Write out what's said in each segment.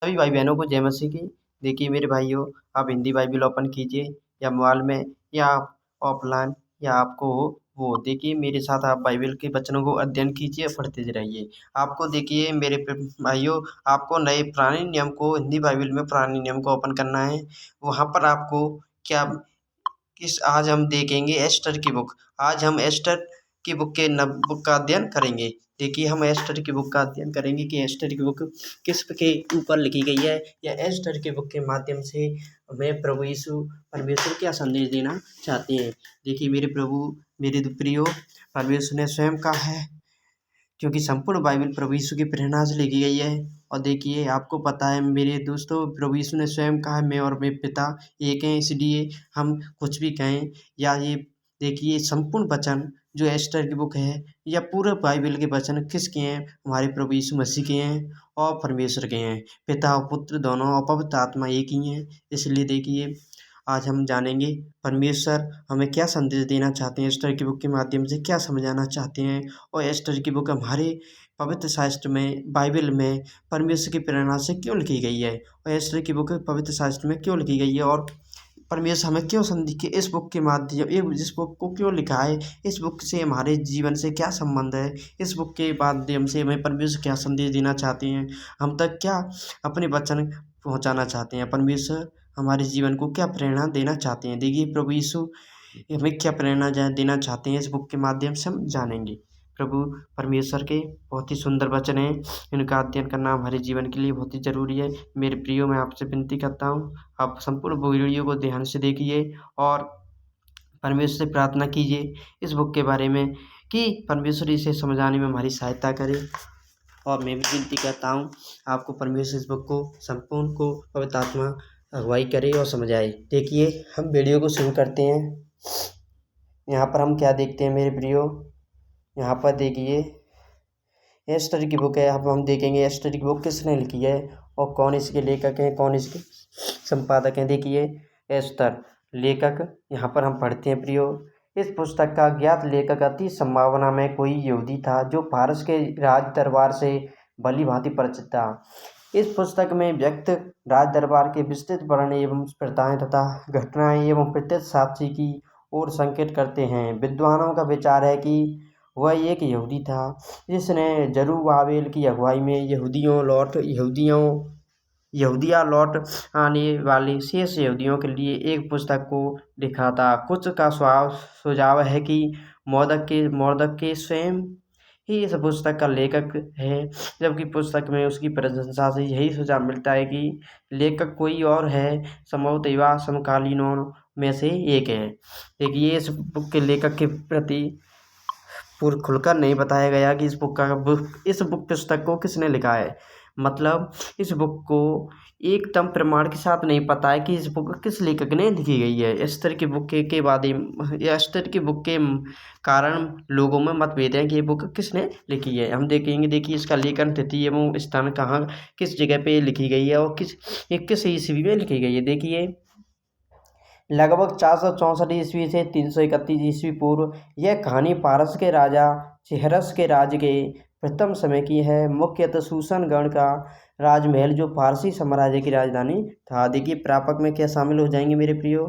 सभी भाई बहनों को जय मसीह की। देखिए मेरे भाइयों, आप हिंदी बाइबल ओपन कीजिए या मोबाइल में या आप ऑफलाइन या आपको वो देखिए मेरे साथ आप बाइबल के वचनों को अध्ययन कीजिए, पढ़ते रहिए। आपको देखिए मेरे भाइयों, आपको नए पुराने नियम को हिंदी बाइबल में पुराने नियम को ओपन करना है। वहाँ पर आपको क्या किस आज हम देखेंगे एस्टर की बुक। आज हम एस्टर की बुक के बुक का अध्ययन करेंगे। देखिए हम एस्टर की बुक का अध्ययन करेंगे कि एस्टर की बुक किस के ऊपर लिखी गई है, या एस्टर की बुक के माध्यम से हमें प्रभु यीशु परमेश्वर क्या संदेश देना चाहते हैं। देखिए मेरे प्रभु, मेरे प्रियो, परमेश्वर ने स्वयं कहा है, क्योंकि संपूर्ण बाइबल प्रभु यीशु की प्रेरणा से लिखी गई है। और देखिए आपको पता है मेरे दोस्तों, प्रभु यीशु ने स्वयं कहा मैं और मेरे पिता एक हैं, इसलिए हम कुछ भी कहें या ये देखिए संपूर्ण वचन जो एस्टर की बुक है या पूरे बाइबल के वचन किसके हैं, हमारे प्रभु यीशु मसीह के हैं और परमेश्वर के हैं। पिता और पुत्र दोनों और पवित्र आत्मा एक ही हैं। इसलिए देखिए आज हम जानेंगे परमेश्वर हमें क्या संदेश देना चाहते हैं, एस्टर की बुक के माध्यम से क्या समझाना चाहते हैं। और एस्टर की बुक हमारे पवित्र शास्त्र में बाइबल में परमेश्वर की प्रेरणा से क्यों लिखी गई है, और एस्टर की बुक पवित्र शास्त्र में क्यों लिखी गई है, और परमेश्वर हमें क्यों संदेश के इस बुक के माध्यम इस बुक को क्यों लिखा है, इस बुक से हमारे जीवन से क्या संबंध है, इस बुक के माध्यम से हमें परमेश्वर क्या संदेश देना चाहते हैं, हम तक क्या अपने वचन पहुंचाना चाहते हैं, परमेश्वर हमारे जीवन को क्या प्रेरणा देना चाहते हैं। देखिए प्रभु यीशु हमें क्या प्रेरणा देना चाहते हैं, इस बुक के माध्यम से हम जानेंगे। प्रभु परमेश्वर के बहुत ही सुंदर वचन हैं, इनका अध्ययन करना हमारे जीवन के लिए बहुत ही ज़रूरी है। मेरे प्रियो, मैं आपसे विनती करता हूँ आप संपूर्ण वीडियो को ध्यान से देखिए और परमेश्वर से प्रार्थना कीजिए इस बुक के बारे में कि परमेश्वर इसे समझाने में हमारी सहायता करे। और मैं भी विनती करता हूँ आपको परमेश्वर इस बुक को संपूर्ण को पवित्र आत्मा अगुवाई करे और समझाए। देखिए हम वीडियो को शुरू करते हैं। यहाँ पर हम क्या देखते हैं मेरे प्रियो, यहाँ पर देखिए एस्टर की बुक है। अब हम देखेंगे एस्टर की बुक किसने लिखी है और कौन इसके लेखक हैं, कौन इसके संपादक हैं। देखिए एस्टर लेखक यहाँ पर हम पढ़ते हैं प्रियो, इस पुस्तक का ज्ञात लेखक अति संभावना में कोई यहूदी था जो फारस के राज दरबार से भली भांति परिचित था। इस पुस्तक में व्यक्त राज दरबार के विस्तृत वर्णन एवं प्रथाएं तथा घटनाएं एवं प्रत्यक्ष साक्षी की ओर संकेत करते हैं। विद्वानों का विचार है कि वह एक यहूदी था जिसने जरूब्बाबेल की अगुवाई में यहूदिया लौट आने वाले शेष यहूदियों के लिए एक पुस्तक को लिखा था। कुछ का सुझाव है कि मोर्दक के स्वयं ही इस पुस्तक का लेखक है, जबकि पुस्तक में उसकी प्रशंसा से यही सुझाव मिलता है कि लेखक कोई और है, संभवतः युवा समकालीनों में से एक है। देखिए इस बुक के लेखक के प्रति पूर्ण खुलकर नहीं बताया गया कि इस बुक पुस्तक को किसने लिखा है। मतलब इस बुक को एकदम प्रमाण के साथ नहीं पता है कि इस बुक किस लेखक ने लिखी गई है। एस्तर की बुक के बाद एस्तर की बुक के कारण लोगों में मतभेद है कि ये बुक किसने लिखी है। हम देखेंगे, देखिए इसका लेखन तिथि एवं स्थान कहाँ किस जगह पे लिखी गई है और किस ईस्वी में लिखी गई है। देखिए लगभग 464 ईस्वी से 331 ईस्वी पूर्व यह कहानी पारस के राजा चेहरस के राज्य के प्रथम समय की है। मुख्यतः शूशन गण का राजमहल जो फारसी साम्राज्य की राजधानी था। देखिए प्रापक में क्या शामिल हो जाएंगे मेरे प्रियो,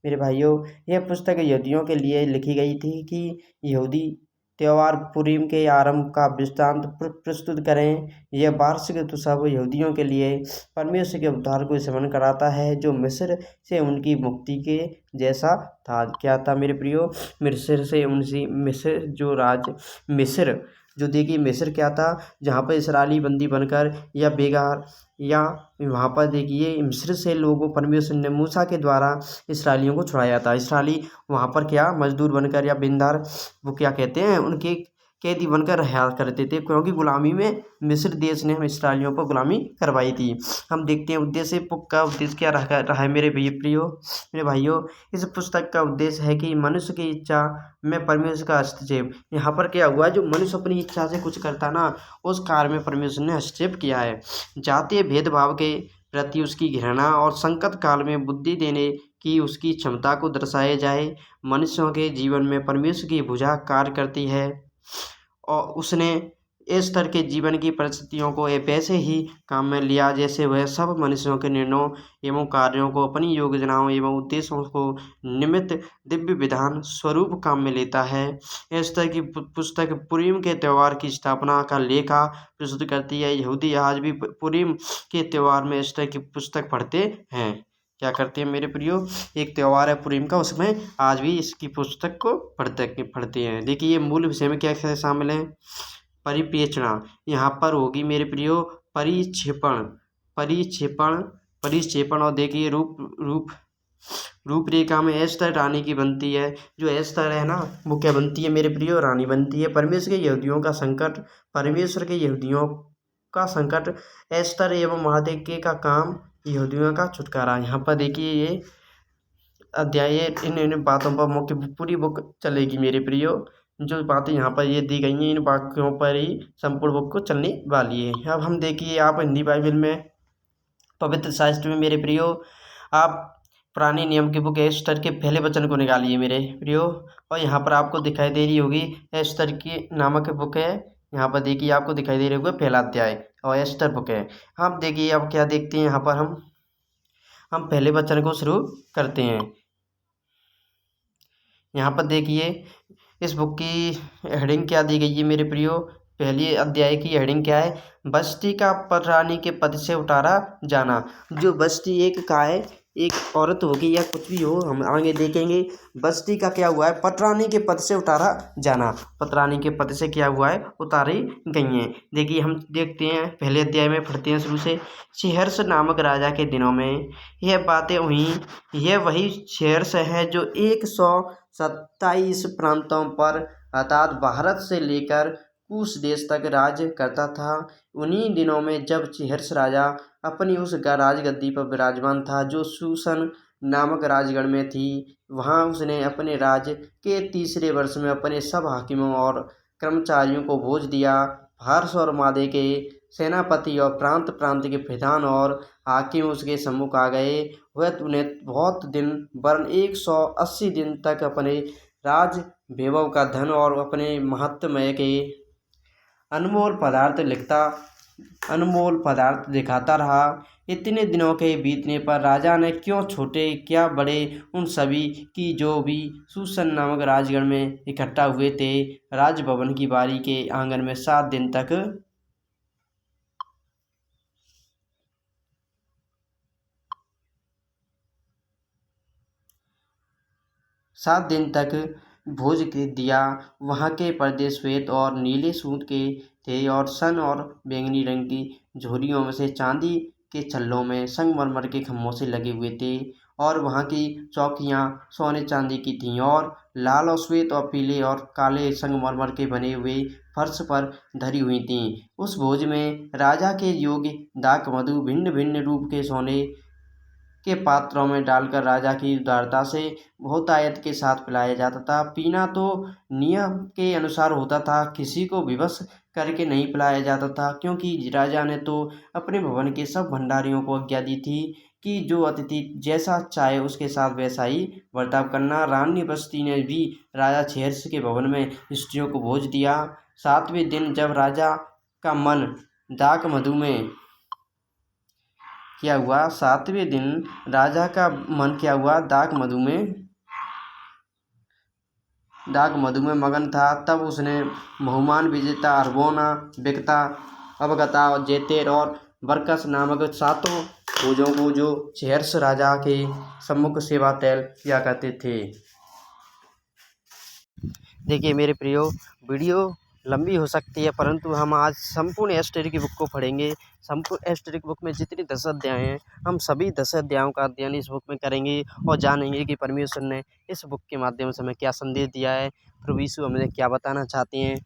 मेरे भाइयों, यह पुस्तक यहूदियों के लिए लिखी गई थी कि यहूदी त्योहार पुरीम के आरंभ का वृत्तांत प्रस्तुत करें। यह वार्षिक उत्सव यहूदियों के लिए परमेश्वर के उद्धार को स्मरण कराता है जो मिस्र से उनकी मुक्ति के जैसा था। क्या था मेरे प्रियो, मिस्र जो देखिए मिस्र क्या था, जहाँ पर इसराइली बंदी बनकर या बेगार या वहाँ पर देखिए मिस्र से लोगों परमेश्वर ने मूसा के द्वारा इसराइलियों को छुड़ाया था। इसराइली वहाँ पर क्या मजदूर बनकर या बिंदार वो क्या कहते हैं उनके कैदी बनकर रहा करते थे, क्योंकि गुलामी में मिस्र देश ने इसराइलियों पर गुलामी करवाई थी। हम देखते हैं उद्देश्य बुक का उद्देश्य क्या रहा है मेरे मेरे भाइयों, इस पुस्तक का उद्देश्य है कि मनुष्य की इच्छा में परमेश्वर का हस्तक्षेप। यहाँ पर क्या हुआ, जो मनुष्य अपनी इच्छा से कुछ करता ना, उस कार्य में परमेश्वर ने हस्तक्षेप किया है। जातीय भेदभाव के प्रति उसकी घृणा और संकट काल में बुद्धि देने की उसकी क्षमता को दर्शाया जाए। मनुष्यों के जीवन में परमेश्वर की भुजा कार्य करती है और उसने एस्टर के जीवन की परिस्थितियों को वैसे ही काम में लिया जैसे वह सब मनुष्यों के निर्णयों एवं कार्यों को अपनी योजनाओं एवं उद्देश्यों को निमित्त दिव्य विधान स्वरूप काम में लेता है। एस्टर की पुस्तक पुरीम के त्यौहार की स्थापना का लेखा प्रस्तुत करती है। यहूदी आज भी पुरीम के त्यौहार में एस्टर की पुस्तक पढ़ते हैं। क्या करते हैं मेरे प्रियो, एक त्यौहार है पुरीम का, उसमें आज भी इसकी पुस्तक को पढ़ते हैं। देखिए ये मूल विषय में क्या क्या शामिल है। परिपेचना यहाँ पर होगी मेरे प्रियो परिक्षेपण परिक्षेपण परिक्षेपण। और देखिए रूपरेखा में एस्टर रानी की बनती है। जो एस्टर है ना वो क्या बनती है मेरे प्रियो, रानी बनती है। परमेश्वर के यहूदियों का संकट एस्टर एवं महादेव का काम यहूदियों का छुटकारा। यहाँ पर देखिए ये अध्याय इन बातों पर मुख्य पूरी बुक चलेगी मेरे प्रियो। जो बातें यहाँ पर ये दी गई हैं इन वाक्यों पर ही संपूर्ण बुक को चलने वाली है। अब हम देखिए आप हिंदी बाइबल में पवित्र शास्त्र में मेरे प्रियो आप पुराने नियम की बुक एस्टर के पहले वचन को निकालिए मेरे प्रियो। और यहाँ पर आपको दिखाई दे रही होगी एस्टर की नामक बुक है। यहाँ पर देखिए आपको दिखाई दे रही होगा पहला अध्याय और एस्टर बुक है। हम देखिए अब क्या देखते हैं यहाँ पर हम पहले वचन को शुरू करते हैं। यहाँ पर देखिए इस बुक की हेडिंग क्या दी गई है मेरे प्रियो। पहली अध्याय की हेडिंग क्या है, बस्ती का पटरानी के पद से उतारा जाना। जो बस्ती एक का है, एक औरत होगी या कुछ भी हो, हम आगे देखेंगे। बस्ती का क्या हुआ है, पटरानी के पद से उतारा जाना। पटरानी के पद से क्या हुआ है, उतारी गई हैं। देखिए हम देखते हैं पहले अध्याय में पढ़ते हैं शुरू से। शेहर्ष नामक राजा के दिनों में यह बातें हुई। यह वही शेहर्ष है जो 127 प्रांतों पर अर्थात भारत से लेकर कूश देश तक राज करता था। उन्हीं दिनों में जब शेहर्ष राजा अपनी उस राजगद्दी पर विराजमान था जो शूशन नामक राजगढ़ में थी, वहां उसने अपने राज्य के 3रे वर्ष में अपने सब हाकिमों और कर्मचारियों को भोज दिया। फारस और मादे के सेनापति और प्रांत प्रांत के प्रधान और हाकिम उसके सम्मुख आ गए। वह उन्हें बहुत दिन वरन 180 दिन तक अपने राज वैभव का धन और अपने महत्वमय के अनमोल पदार्थ दिखाता रहा। इतने दिनों के बीतने पर राजा ने क्यों छोटे क्या बड़े उन सभी की जो भी शूशन नामक राजगढ़ में इकट्ठा हुए थे राजभवन की बारी के आंगन में 7 दिन तक भोज के दिया। वहाँ के पर्दे श्वेत और नीले सूत के थे और सन और बैंगनी रंग की झोलियों में से चांदी के छल्लों में संगमरमर के खम्भों से लगे हुए थे। और वहाँ की चौकियाँ सोने चांदी की थीं और लाल और श्वेत और पीले और काले संगमरमर के बने हुए फर्श पर धरी हुई थीं। उस भोज में राजा के योग्य दाक मधु भिन्न भिन्न रूप के सोने के पात्रों में डालकर राजा की उदारता से बहुतायत के साथ पिलाया जाता था। पीना तो नियम के अनुसार होता था, किसी को विवश करके नहीं पिलाया जाता था, क्योंकि राजा ने तो अपने भवन के सब भंडारियों को आज्ञा दी थी कि जो अतिथि जैसा चाहे उसके साथ वैसा ही बर्ताव करना। रानी बस्ती ने भी राजा शेहर्ष के भवन में स्त्रियों को भोज दिया। 7वें दिन जब राजा का मन दाक मधु में क्या हुआ, 7वें दिन राजा का मन क्या हुआ, दाक मधु में मगन था। तब उसने बहुमान विजेता अरबोना बिकता अवगता और जेतेर और बरकस नामक 7 भोजों को जो शेहर्ष राजा के सम्मुख सेवा तैल किया करते थे। देखिए मेरे प्रियो, वीडियो लंबी हो सकती है परंतु हम आज संपूर्ण एस्टर की बुक को पढ़ेंगे। संपूर्ण एस्टर की बुक में जितनी 10 अध्याय हैं हम सभी 10 अध्यायों का अध्ययन इस बुक में करेंगे और जानेंगे कि परमेश्वर ने इस बुक के माध्यम से हमें क्या संदेश दिया है, प्रभु यीशु हमें क्या बताना चाहते हैं,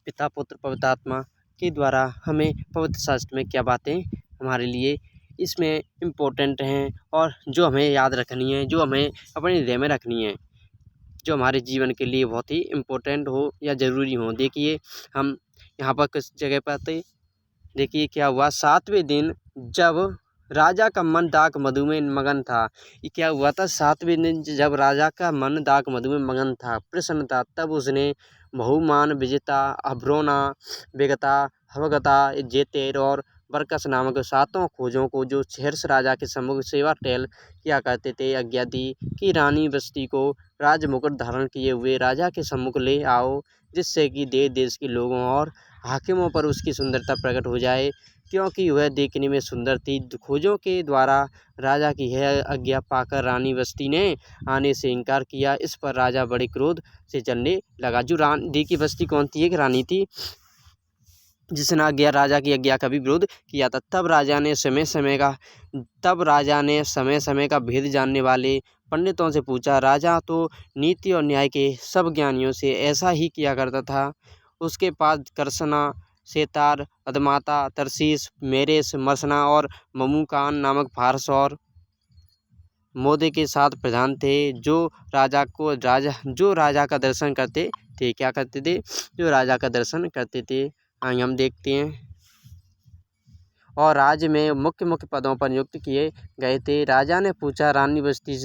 पिता पुत्र पवित्र आत्मा के द्वारा हमें पवित्र शास्त्र में क्या बातें हमारे लिए इसमें इम्पोर्टेंट हैं और जो हमें याद रखनी है, जो हमें अपने हृदय में रखनी है, जो हमारे जीवन के लिए बहुत ही इम्पोर्टेंट हो या ज़रूरी हो। देखिए हम यहाँ पर किस जगह पर थे, देखिए क्या हुआ। 7वें दिन जब राजा का मन दाक मधु में मगन था, ये क्या हुआ था, 7वें दिन जब राजा का मन दाक मधु में मगन था, प्रसन्न था, तब उसने बहुमान विजिता अभ्रोना विगता हवगता जेतेर और बरकस नामक 7 खोजों को जो छिर्स राजा के सम्मुख सेवा टहल किया करते थे आज्ञा दी कि रानी बस्ती को राजमुकुट धारण किए हुए राजा के सम्मुख ले आओ, जिससे कि देश देश के लोगों और हाकिमों पर उसकी सुंदरता प्रकट हो जाए, क्योंकि वह देखने में सुंदर थी। खोजों के द्वारा राजा की यह आज्ञा पाकर रानी बस्ती ने आने से इनकार किया। इस पर राजा बड़े क्रोध से चलने लगा। जो रानी की बस्ती कौन थी? एक रानी थी जिसने राजा की आज्ञा का भी विरोध किया था। तब राजा ने समय समय का भेद जानने वाले पंडितों से पूछा। राजा तो नीति और न्याय के सब ज्ञानियों से ऐसा ही किया करता था। उसके पास कर्सना, सेतार, अदमाता, तरशीस, मेरेस, मरसना और ममुकान नामक फारस और मोदे के 7 प्रधान थे, जो राजा का दर्शन करते थे। क्या करते थे? जो राजा का दर्शन करते थे। आइए हम देखते हैं। और राज्य में मुख्य मुख्य पदों पर नियुक्त किए गए थे। राजा ने पूछा रानी बस्ती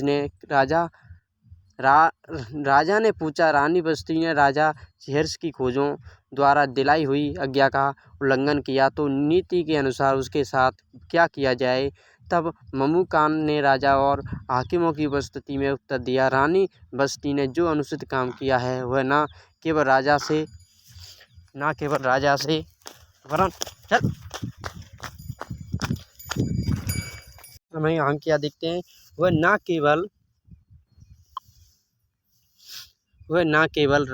ने राजा छिर्स की खोजों द्वारा दिलाई हुई आज्ञा का उल्लंघन किया तो नीति के अनुसार उसके साथ क्या किया जाए। तब ममुकान ने राजा और हाकिमों की उपस्थिति में उत्तर दिया, रानी बस्ती ने जो अनुचित काम किया है वह न केवल राजा से वरन हमें यहाँ क्या देखते हैं, वह न केवल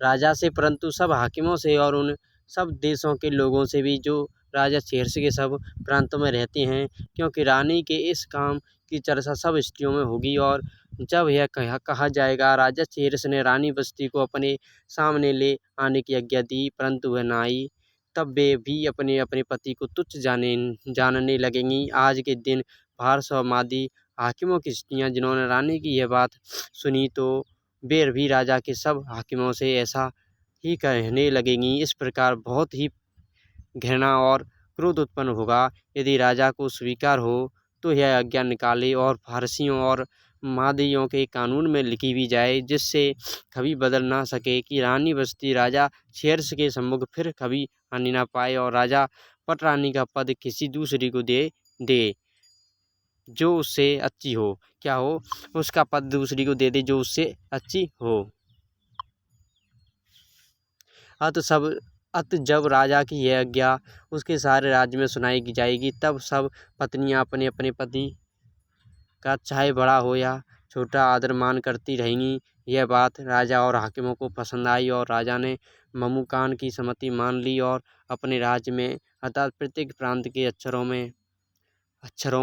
राजा से परंतु सब हाकिमों से और उन सब देशों के लोगों से भी जो राजा छिर्स के सब प्रांतों में रहते हैं, क्योंकि रानी के इस काम की चर्चा सब स्त्रियों में होगी। और जब यह कहा जाएगा राजा छिर्स ने रानी बस्ती को अपने सामने ले आने की आज्ञा दी, परंतु वह न आई, तब वे भी अपने अपने पति को तुच्छ जानने लगेंगी। आज के दिन फारस और मादी हाकिमों की स्त्रियाँ जिन्होंने रानी की यह बात सुनी तो वे भी राजा के सब हाकिमों से ऐसा ही कहने लगेंगी। इस प्रकार बहुत ही घृणा और क्रोध उत्पन्न होगा। यदि राजा को स्वीकार हो तो यह आज्ञा निकाले और फारसियों और मादियों के कानून में लिखी भी जाए, जिससे कभी बदल ना सके कि रानी बस्ती राजा छिर्स के सम्मुख फिर कभी आने ना पाए और राजा पटरानी का पद किसी दूसरे को दे जो उससे अच्छी हो। क्या हो? उसका पद दूसरी को दे दे जो उससे अच्छी हो। अत जब राजा की यह आज्ञा उसके सारे राज्य में सुनाई जाएगी, तब सब पत्नियां अपने अपने पति का चाहे बड़ा हो या छोटा आदर मान करती रहेंगी। यह बात राजा और हाकिमों को पसंद आई और राजा ने ममुकान की सम्मति मान ली और अपने राज्य में अर्थात प्रत्येक प्रांत के अक्षरों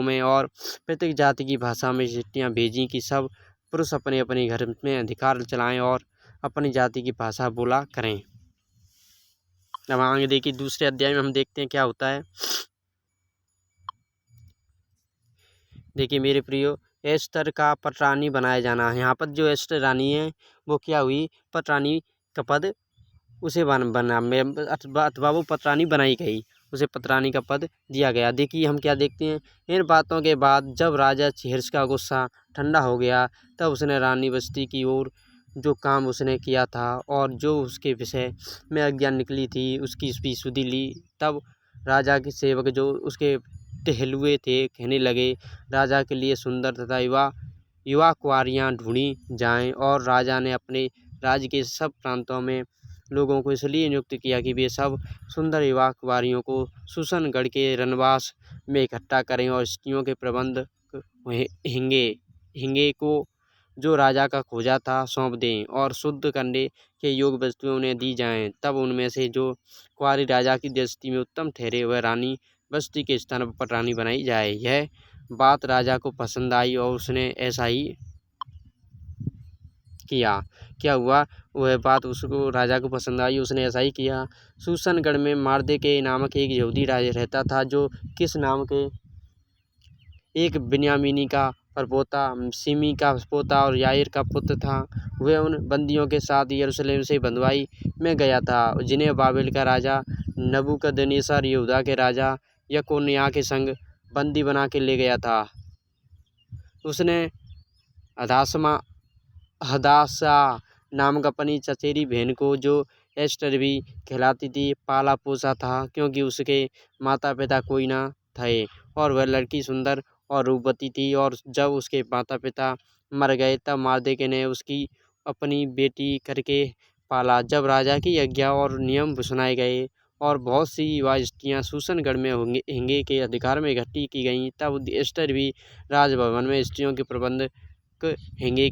में और प्रत्येक जाति की भाषा में चिट्ठियाँ भेजी कि सब पुरुष अपने अपने घर में अधिकार चलाएं और अपनी जाति की भाषा बोला करें। अब आगे देखिए दूसरे अध्याय में हम देखते हैं क्या होता है। देखिए मेरे प्रियो, एस्टर का पटरानी बनाया जाना है। यहाँ पर जो एस्टर रानी है वो क्या हुई? पटरानी का पद उसे अथवा वो पटरानी बनाई गई, उसे पटरानी का पद दिया गया। देखिए हम क्या देखते हैं। इन बातों के बाद जब राजा छिर्स का गुस्सा ठंडा हो गया, तब उसने रानी बस्ती की ओर जो काम उसने किया था और जो उसके विषय में आज्ञा निकली थी उसकी भी सुधि ली। तब राजा के सेवक जो उसके टहलुए थे कहने लगे, राजा के लिए सुंदर तथा युवा कुंवारियाँ ढूंढी जाएं। और राजा ने अपने राज्य के सब प्रांतों में लोगों को इसलिए नियुक्त किया कि वे सब सुंदर युवा कुंवारियों को सुसनगढ़ के रनवास में इकट्ठा करें और स्त्रियों के प्रबंध हिंगे को जो राजा का खोजा था सौंप दें और शुद्ध करने के योग वस्तुएं उन्हें दी जाएं। तब उनमें से जो कुंवारी राजा की दृष्टि में उत्तम ठहरे वह रानी बस्ती के स्थान पर पटरानी बनाई जाए। यह बात राजा को पसंद आई और उसने ऐसा ही किया। क्या हुआ? वह बात उसको राजा को पसंद आई, उसने ऐसा ही किया। सुसनगढ़ में मार्दे के नामक एक यहूदी राजा रहता था, जो किस नाम के एक बिन्यामीनी का परपोता, सिमी का पोता और याईर का पुत्र था। वह उन बंदियों के साथ यरूशलेम से बंधुआई में गया था जिन्हें बाबेल का राजा नबूकदनेस्सर यहूदा के राजा यकोन्याह के संग बंदी बना के ले गया था। उसने हदाशा नामक अपनी चचेरी बहन को, जो एस्टर भी कहलाती थी, पाला पोसा था, क्योंकि उसके माता पिता कोई न थे और वह लड़की सुंदर और रूपवती थी। और जब उसके माता पिता मर गए तब मार्दोखियो ने उसकी अपनी बेटी करके पाला। जब राजा की आज्ञा और नियम सुनाए गए और बहुत सी युवा स्त्रियां शूशनगढ़ में हिंगे के अधिकार में इकट्ठी की गईं, तब एस्टर भी राजभवन में स्त्रियों के प्रबंधक हिंगे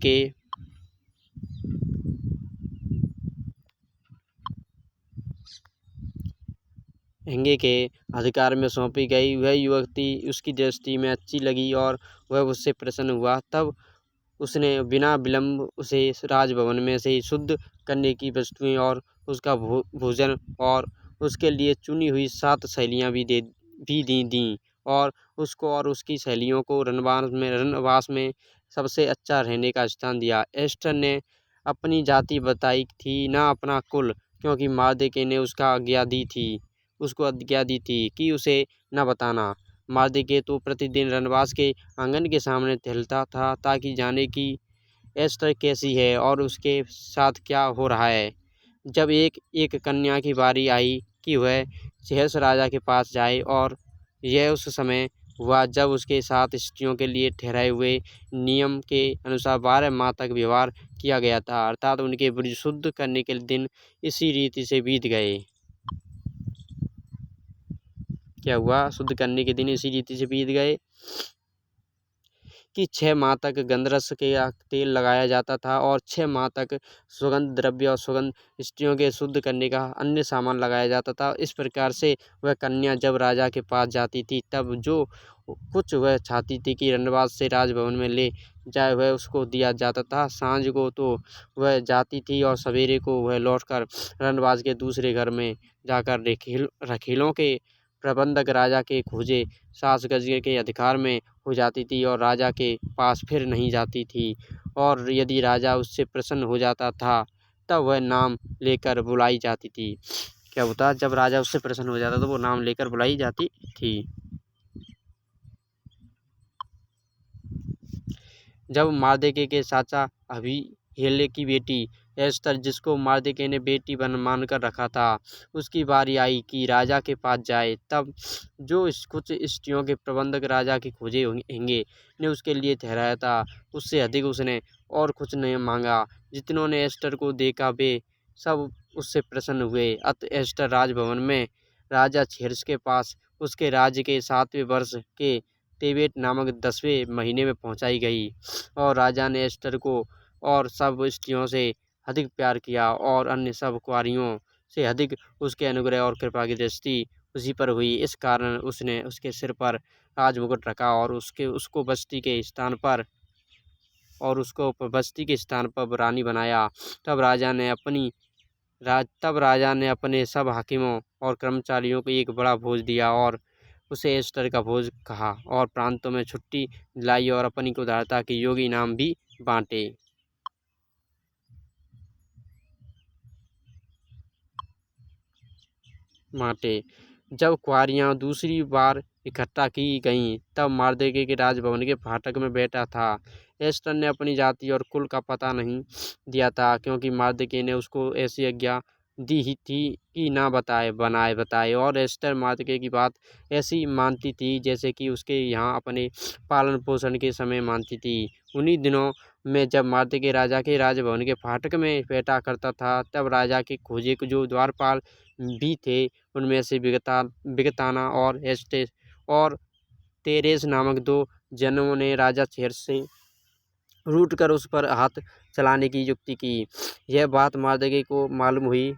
के अधिकार में सौंपी गई। वह युवती उसकी दृष्टि में अच्छी लगी और वह उससे प्रसन्न हुआ। तब उसने बिना विलंब उसे राजभवन में से शुद्ध करने की वस्तुएं और उसका भोजन और उसके लिए चुनी हुई 7 सहेलियां भी दी और उसको और उसकी सहेलियों को रनवास में सबसे अच्छा रहने का स्थान दिया। एस्टर ने अपनी जाति बताई थी, न अपना कुल, क्योंकि मार्दोखियो ने उसको आज्ञा दी थी कि उसे न बताना। मार्दोखियो तो प्रतिदिन रनवास के आंगन के सामने टहलता था ताकि जाने कि एस्टर कैसी है और उसके साथ क्या हो रहा है। जब एक एक कन्या की बारी आई कि वह सहर्ष राजा के पास जाए, और यह उस समय हुआ जब उसके साथ स्त्रियों के लिए ठहराए हुए नियम के अनुसार 12 माह तक व्यवहार किया गया था, अर्थात उनके ब्रज शुद्ध करने के दिन इसी रीति से बीत गए। क्या हुआ? शुद्ध करने के दिन इसी रीति से बीत गए कि 6 माह तक गंधरस के तेल लगाया जाता था और 6 माह तक सुगंध द्रव्य और सुगंध स्त्रियों के शुद्ध करने का अन्य सामान लगाया जाता था। इस प्रकार से वह कन्या जब राजा के पास जाती थी तब जो कुछ वह चाहती थी कि रनवास से राजभवन में ले जाए वह उसको दिया जाता था। सांझ को तो वह जाती थी और सवेरे को वह लौटकर रनवास के दूसरे घर में जाकर रखीलों के प्रबंधक राजा के खोजे सास गज के अधिकार में हो जाती थी और राजा के पास फिर नहीं जाती थी। और यदि राजा उससे प्रसन्न हो जाता था तब वह नाम लेकर बुलाई जाती थी। क्या होता? जब राजा उससे प्रसन्न हो जाता तो वो नाम लेकर बुलाई जाती थी। जब मार्दोखियो के चाचा अबीहैल की बेटी एस्तर, जिसको मार्दोखियो ने बेटी मानकर रखा था, उसकी बारी आई कि राजा के पास जाए, तब जो कुछ स्त्रियों के प्रबंधक राजा के खोजे हिंगे ने उसके लिए ठहराया था, उससे अधिक उसने और कुछ नहीं मांगा। जितनों ने एस्टर को देखा वे सब उससे प्रसन्न हुए। अत एस्टर राजभवन में राजा सहर्ष के पास उसके राज्य के 7वें वर्ष के तेबेत नामक 10वें महीने में पहुंचाई गई। और राजा ने एस्टर को और सब स्त्रियों से अधिक प्यार किया और अन्य सब कुँवारियों से अधिक उसके अनुग्रह और कृपा की दृष्टि उसी पर हुई। इस कारण उसने उसके सिर पर राजमुकुट रखा और उसको बस्ती के स्थान पर रानी बनाया। तब राजा ने अपने सब हाकिमों और कर्मचारियों को एक बड़ा भोज दिया और उसे एस्टर का भोज कहा और प्रांतों में छुट्टी दिलाई और अपनी उदारता के योग्य इनाम भी बांटे। जब कुँवारियाँ दूसरी बार इकट्ठा की गईं तब मार्दोखियो के राजभवन के फाटक में बैठा था। एस्टर ने अपनी जाति और कुल का पता नहीं दिया था, क्योंकि मार्दोखियो ने उसको ऐसी आज्ञा दी ही थी कि ना बताए। और एस्टर मार्दोखियो की बात ऐसी मानती थी जैसे कि उसके यहाँ अपने पालन पोषण के समय मानती थी। उन्हीं दिनों में जब मार्दोखियो राजा के राजभवन के फाटक में बैठा करता था, तब राजा के खोजे जो द्वारपाल भी थे, उनमें से बिगताना और एस्टेस और तेरेस नामक 2 जनों ने राजा सहर्ष से रूठकर उस पर हाथ चलाने की युक्ति की। यह बात मार्दोखियो को मालूम हुई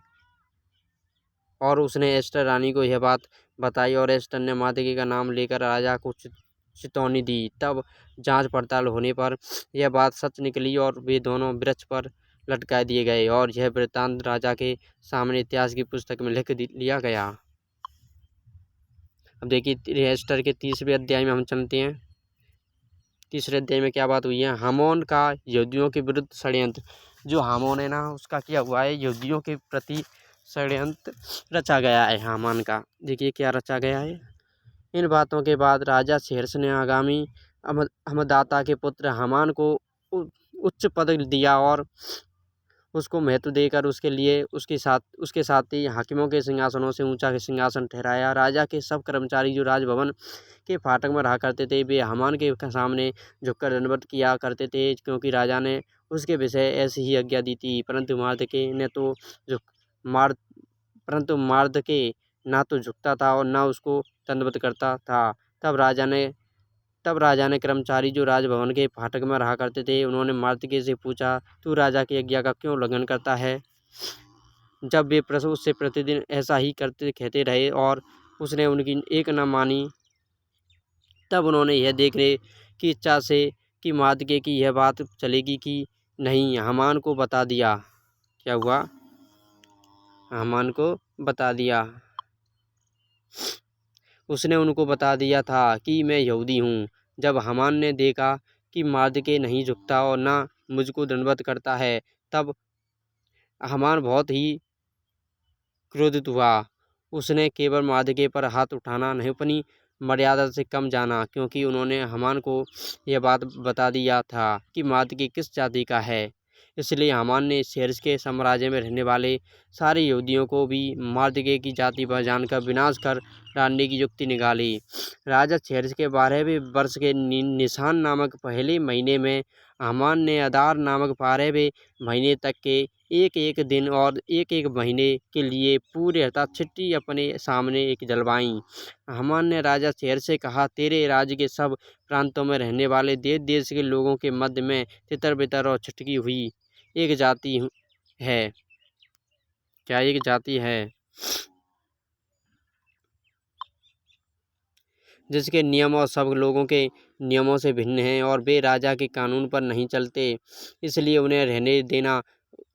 और उसने एस्टर रानी को यह बात बताई और एस्टर ने मार्दोखियो का नाम लेकर राजा को चेतावनी दी। तब जांच पड़ताल होने पर यह बात सच निकली और वे दोनों वृक्ष पर लटका दिए गए और यह वृत्तांत राजा के सामने इतिहास की पुस्तक में लिख लिया गया। अब देखिए एस्टर के 30वें अध्याय में हम चलते हैं। तीसरे अध्याय में क्या बात हुई है? हामोन का यहूदियों के विरुद्ध षड्यंत्र। जो हामोन है ना, उसका क्या हुआ है? यहूदियों के प्रति षड्यंत्र रचा गया है हामान का। देखिए क्या रचा गया है। इन बातों के बाद राजा सहर्ष ने आगामी हमदाता के पुत्र हामान को उच्च पद दिया और उसको महत्व देकर उसके साथ ही हाकिमों के सिंहासनों से ऊंचा सिंहासन ठहराया। राजा के सब कर्मचारी जो राजभवन के फाटक में रहा करते थे वे हामान के सामने झुककर दंडवत किया करते थे, क्योंकि राजा ने उसके विषय ऐसी ही आज्ञा दी थी। परंतु मार्दके ना तो झुकता था और ना उसको दंडवत करता था। तब राजा ने कर्मचारी जो राजभवन के फाटक में रहा करते थे उन्होंने मार्दके से पूछा, तू राजा की आज्ञा का क्यों उल्लंघन करता है? जब वे उससे प्रतिदिन ऐसा ही कहते रहे और उसने उनकी एक न मानी, तब उन्होंने यह देखने की इच्छा से कि मार्दके की यह बात चलेगी कि नहीं, हामान को बता दिया। क्या हुआ? हामान को बता दिया। उसने उनको बता दिया था कि मैं यहूदी हूँ। जब हामान ने देखा कि मार्दके नहीं झुकता और ना मुझको दंडवत करता है, तब हामान बहुत ही क्रोधित हुआ। उसने केवल मार्दके पर हाथ उठाना नहीं, अपनी मर्यादा से कम जाना, क्योंकि उन्होंने हामान को यह बात बता दिया था कि मार्दके किस जाति का है। इसलिए हामान ने सेर्स के साम्राज्य में रहने वाले सारे यहूदियों को भी मार्दके की जाति पर जानकर विनाश कर डालने की युक्ति निकाली। राजा सेर्स के 12वें वर्ष के निसान नामक पहले महीने में हामान ने अदार नामक 12वें महीने तक के एक एक दिन और एक एक महीने के लिए पूरे हताक्षिटी अपने सामने एक जलवाई। हामान ने राजा शेर से कहा, तेरे राज्य के सब प्रांतों में रहने वाले देश देश के लोगों के मध्य में तितर बितर और छिटकी हुई एक जाति है। क्या एक जाति है? जिसके नियम और सब लोगों के नियमों से भिन्न हैं और वे राजा के कानून पर नहीं चलते, इसलिए उन्हें रहने देना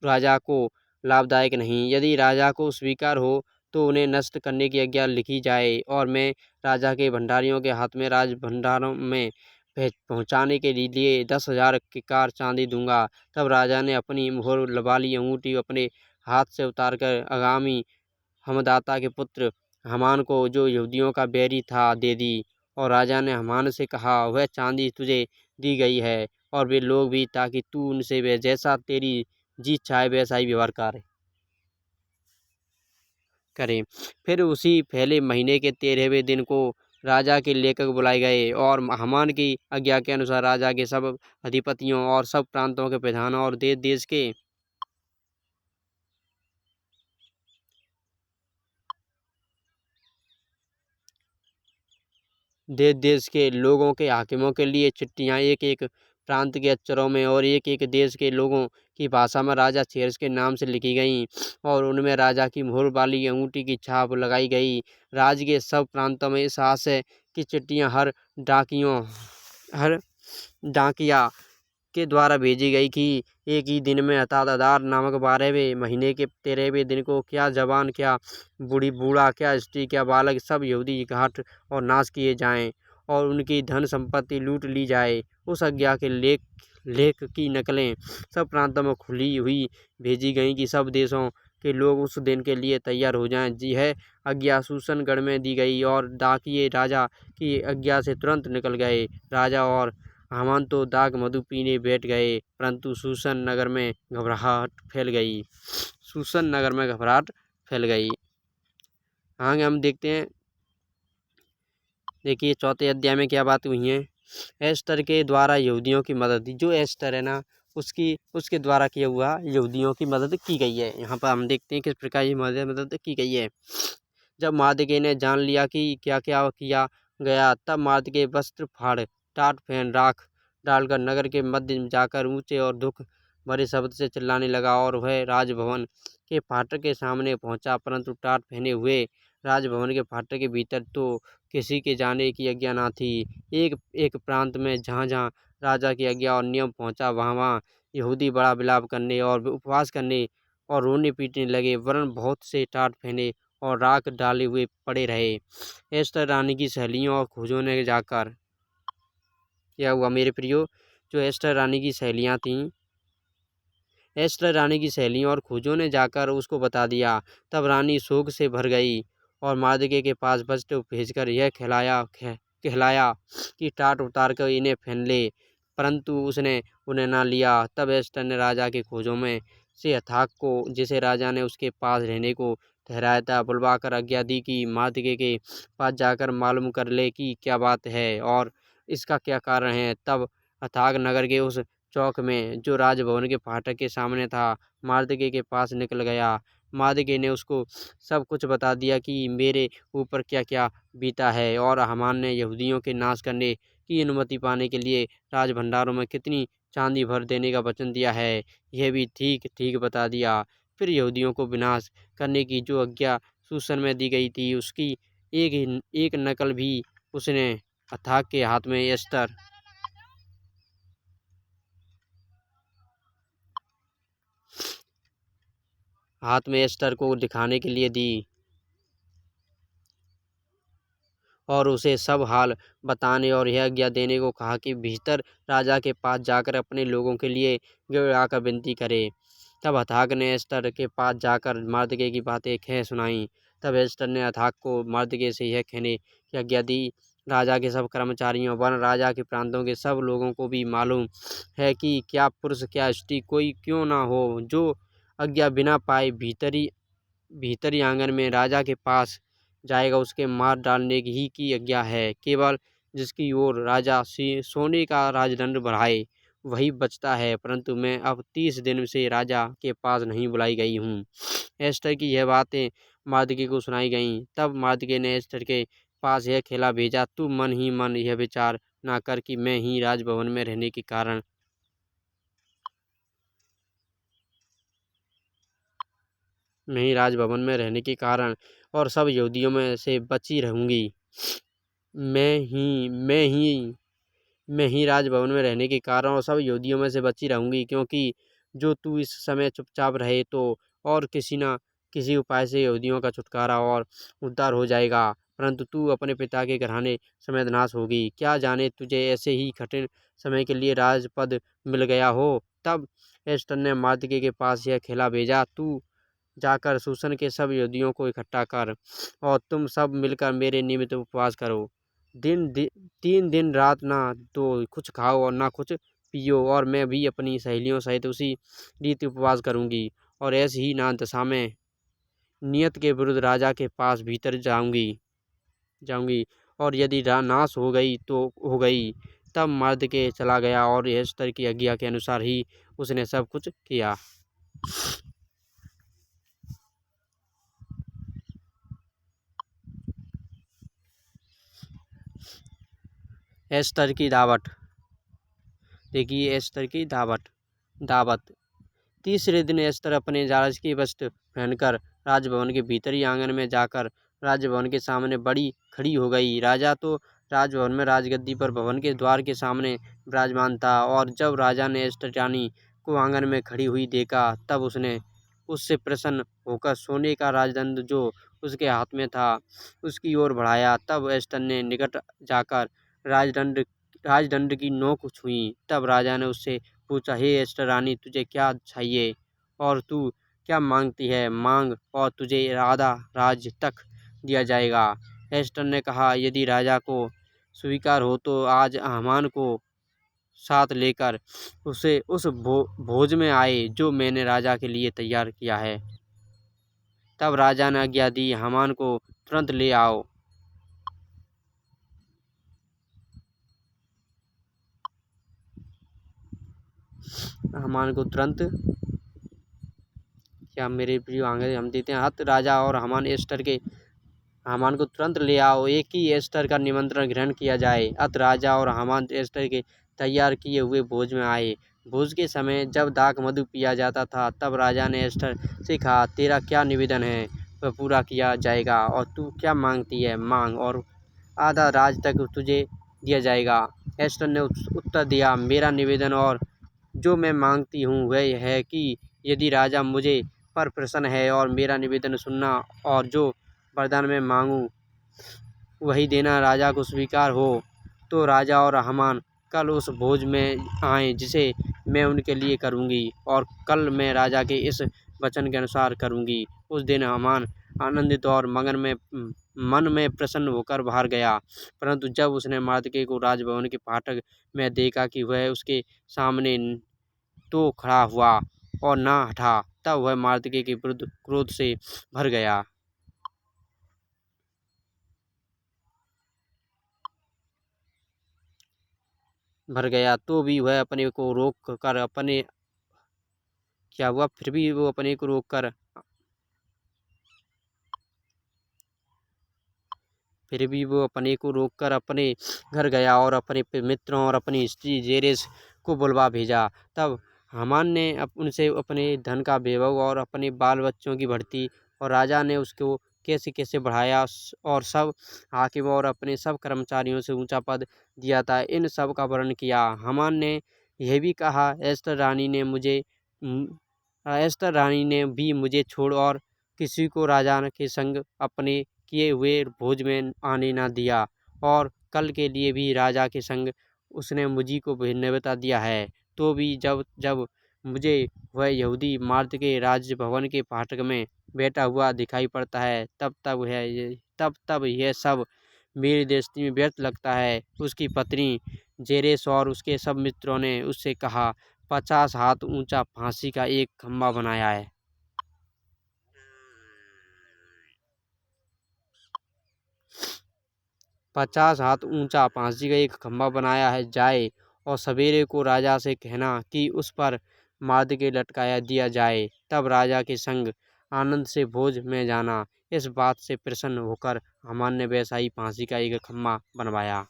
राजा को लाभदायक नहीं। यदि राजा को स्वीकार हो तो उन्हें नष्ट करने की आज्ञा लिखी जाए और मैं राजा के भंडारियों के हाथ में राज भंडारों में पहुंचाने के लिए 10,000 किकार चांदी दूंगा। तब राजा ने अपनी मोहर वाली अंगूठी अपने हाथ से उतारकर आगामी हमदाता के पुत्र हामान को, जो यहूदियों का बैरी था, दे दी। और राजा ने हामान से कहा, वह चांदी तुझे दी गई है और वे लोग भी, ताकि तू उनसे वह जैसा तेरी जी चाहे वैसा ही व्यवहार करे। फिर उसी पहले महीने के 13वें दिन को राजा के लेखक बुलाए गए और हामान की आज्ञा के अनुसार राजा के सब अधिपतियों और सब प्रांतों के प्रधानों और देश देश के लोगों के हाकिमों के लिए चिट्ठियाँ एक एक प्रांत के अक्षरों में और एक एक देश के लोगों की भाषा में राजा शेर्स के नाम से लिखी गईं और उनमें राजा की मोहर वाली अंगूठी की छाप लगाई गई। राज्य के सब प्रांतों में इस आशय की चिट्ठियाँ हर डाकिया के द्वारा भेजी गई कि एक ही दिन में अर्थात अदार नामक 12वें महीने के 13वें दिन को क्या जवान, क्या बूढ़ा, क्या स्त्री, क्या बालक, सब यहूदी घाट और नाश किए जाएं और उनकी धन संपत्ति लूट ली जाए। उस आज्ञा के लेख की नकलें सब प्रांतों में खुली हुई भेजी गईं कि सब देशों के लोग उस दिन के लिए तैयार हो जाएं। यह आज्ञा शूशनगढ़ में दी गई और डाकिये राजा की आज्ञा से तुरंत निकल गए। राजा और हामान तो दाख मधु पीने बैठ गए, परंतु शूशन नगर में घबराहट फैल गई। आगे हम देखते हैं, देखिए चौथे अध्याय में क्या बात हुई है। एस्टर के द्वारा यहूदियों की मदद। जो एस्टर है ना, उसके द्वारा किया हुआ यहूदियों की मदद की गई है। यहाँ पर हम देखते हैं किस प्रकार की मदद की गई है। जब मार्दके ने जान लिया कि क्या क्या किया गया, तब मार्दके वस्त्र फाड़ टाट पहन राख डालकर नगर के मध्य में जाकर ऊंचे और दुख भरे शब्द से चिल्लाने लगा और वह राजभवन के फाटक के सामने पहुंचा, परंतु टाट पहने हुए राजभवन के फाटक के भीतर तो किसी के जाने की आज्ञा न थी। एक एक प्रांत में जहाँ जहाँ राजा की आज्ञा और नियम पहुंचा, वहाँ वहाँ यहूदी बड़ा विलाप करने और उपवास करने और रोने पीटने लगे, वरन बहुत से टाट पहने और राख डाले हुए पड़े रहे। एस्टर रानी की सहेलियों और खोजों ने जाकर, क्या हुआ मेरे प्रियो, जो एस्टर रानी की सहेलियाँ थीं, एस्टर रानी की सहेलियों और खोजों ने जाकर उसको बता दिया। तब रानी शोक से भर गई और मार्दके के पास वस्त्र भेजकर यह कहलाया कि टाट उतार कर इन्हें पहन ले, परंतु उसने उन्हें ना लिया। तब एस्टर ने राजा के खोजों में से हथाक को, जिसे राजा ने उसके पास रहने को ठहराया था, बुलवाकर आज्ञा दी कि मार्दके के पास जाकर मालूम कर ले कि क्या बात है और इसका क्या कारण है। तब हथाक नगर के उस चौक में, जो राजभवन के फाटक के सामने था, मार्दके के पास निकल गया। मार्दके ने उसको सब कुछ बता दिया कि मेरे ऊपर क्या क्या बीता है और हामान ने यहूदियों के नाश करने की अनुमति पाने के लिए राजभंडारों में कितनी चांदी भर देने का वचन दिया है, यह भी ठीक ठीक बता दिया। फिर यहूदियों को विनाश करने की जो आज्ञा सूसन में दी गई थी, उसकी एक नकल भी उसने हथाक के हाथ में एस्टर को दिखाने के लिए दी और उसे सब हाल बताने और यह आज्ञा देने को कहा कि भीतर राजा के पास जाकर अपने लोगों के लिए गिड़गिड़ाकर विनती करे। तब हथाक ने एस्टर के पास जाकर मर्दके की बातें कह सुनाई। तब एस्टर ने हथाक को मर्दके से यह कहने की आज्ञा दी, राजा के सब कर्मचारियों वन राजा के प्रांतों के सब लोगों को भी मालूम है कि क्या पुरुष क्या स्त्री कोई क्यों ना हो जो आज्ञा बिना पाए भीतरी आंगन में राजा के पास जाएगा, उसके मार डालने ही की आज्ञा है। केवल जिसकी ओर राजा सोने का राजदंड बढ़ाए वही बचता है, परंतु मैं अब 30 दिन से राजा के पास नहीं बुलाई गई हूँ। एस्टर की यह बातें मार्दके को सुनाई गईं। तब मार्दके ने एस्टर के पास यह खेला भेजा, तू मन ही मन यह विचार ना कर कि मैं ही राजभवन में रहने के कारण और सब यहूदियों में से बची रहूंगी। मैं ही राजभवन में रहने के कारण और सब यहूदियों में से बची रहूंगी, क्योंकि जो तू इस समय चुपचाप रहे तो और किसी न किसी उपाय से यहूदियों का छुटकारा और उद्धार हो जाएगा, परंतु तू अपने पिता के घराने समेत नाश होगी। क्या जाने तुझे ऐसे ही कठिन समय के लिए राजपद मिल गया हो। तब एस्टर ने मर्दके के पास यह खेला भेजा, तू जाकर सूसन के सब यहूदियों को इकट्ठा कर और तुम सब मिलकर मेरे निमित्त उपवास करो। 3 दिन रात ना तो कुछ खाओ और ना कुछ पियो, और मैं भी अपनी सहेलियों सहित उसी रीति उपवास करूंगी और ऐसी ही ना दशा में नियत के विरुद्ध राजा के पास भीतर जाऊंगी और यदि नाश हो गई तो हो गई। तब मर्दके चला गया और एस्तर की आज्ञा के अनुसार ही उसने सब कुछ किया। एस्तर की दावत। देखिए एस्तर की दावत। तीसरे दिन एस्तर अपने राजकीय वस्त्र पहनकर राजभवन के भीतरी आंगन में जाकर राजभवन के सामने बड़ी खड़ी हो गई। राजा तो राजभवन में राजगद्दी पर भवन के द्वार के सामने विराजमान था, और जब राजा ने एस्टर रानी को आंगन में खड़ी हुई देखा, तब उसने उससे प्रसन्न होकर सोने का राजदंड जो उसके हाथ में था उसकी ओर बढ़ाया। तब एस्टर ने निकट जाकर राजदंड की नोक छुई। तब राजा ने उससे पूछा, हे एस्टर रानी, तुझे क्या चाहिए और तू क्या मांगती है? मांग और तुझे आधा राज्य तक दिया जाएगा। एस्टर ने कहा, यदि राजा को स्वीकार हो तो आज हामान को साथ लेकर उसे उस भोज में आए जो मैंने राजा के लिए तैयार किया है। तब राजा ने आज्ञा दी, हामान को तुरंत ले आओ। हामान को तुरंत क्या मेरे प्रिय आगे हम देते हैं हत राजा और हामान को तुरंत ले आओ, एक ही एस्टर का निमंत्रण ग्रहण किया जाए। अत राजा और हामान एस्टर के तैयार किए हुए भोज में आए। भोज के समय जब दाख मधु पिया जाता था, तब राजा ने एस्टर से कहा, तेरा क्या निवेदन है वह पूरा किया जाएगा, और तू क्या मांगती है मांग और आधा राज तक तुझे दिया जाएगा। एस्टर ने उत्तर दिया, मेरा निवेदन और जो मैं मांगती हूँ वह है कि यदि राजा मुझे पर प्रसन्न है और मेरा निवेदन सुनना और जो वरदान मैं मांगूँ वही देना राजा को स्वीकार हो, तो राजा और हामान कल उस भोज में आए जिसे मैं उनके लिए करूँगी, और कल मैं राजा के इस वचन के अनुसार करूँगी। उस दिन हामान आनंदित और मन में प्रसन्न होकर बाहर गया, परंतु जब उसने मर्दके को राजभवन के फाटक में देखा कि वह उसके सामने तो खड़ा हुआ और न हटा, तब वह मार्दके के विरुद्ध क्रोध से भर गया। तो भी वह अपने को रोक कर अपने क्या हुआ, फिर भी वो अपने को रोक कर अपने घर गया और अपने मित्रों और अपनी स्त्री जेरेस को बुलवा भेजा। तब हामान ने उनसे अपने धन का वैभव और अपने बाल बच्चों की बढ़ती और राजा ने उसको कैसे कैसे बढ़ाया और सब हाकिमों और अपने सब कर्मचारियों से ऊंचा पद दिया था, इन सब का वर्णन किया। हामान ने यह भी कहा, एस्तर रानी ने भी मुझे छोड़ और किसी को राजा के संग अपने किए हुए भोज में आने न दिया, और कल के लिए भी राजा के संग उसने मुझी को न्योता दिया है। तो भी जब जब मुझे वह यहूदी मार्दके राजभवन के फाटक में बैठा हुआ दिखाई पड़ता है, तब यह सब मेरी दृष्टि में व्यर्थ लगता है। उसकी पत्नी जेरेस और उसके सब मित्रों ने उससे कहा, 50 हाथ ऊंचा फांसी का एक खंभा बनाया है। 50 हाथ ऊंचा फांसी का एक खंभा बनाया है जाए, और सवेरे को राजा से कहना कि उस पर मार्दके लटकाया दिया जाए। तब राजा के संग आनंद से भोज में जाना। इस बात से प्रसन्न होकर हामान ने वैसा ही फांसी का एक खंभा बनवाया।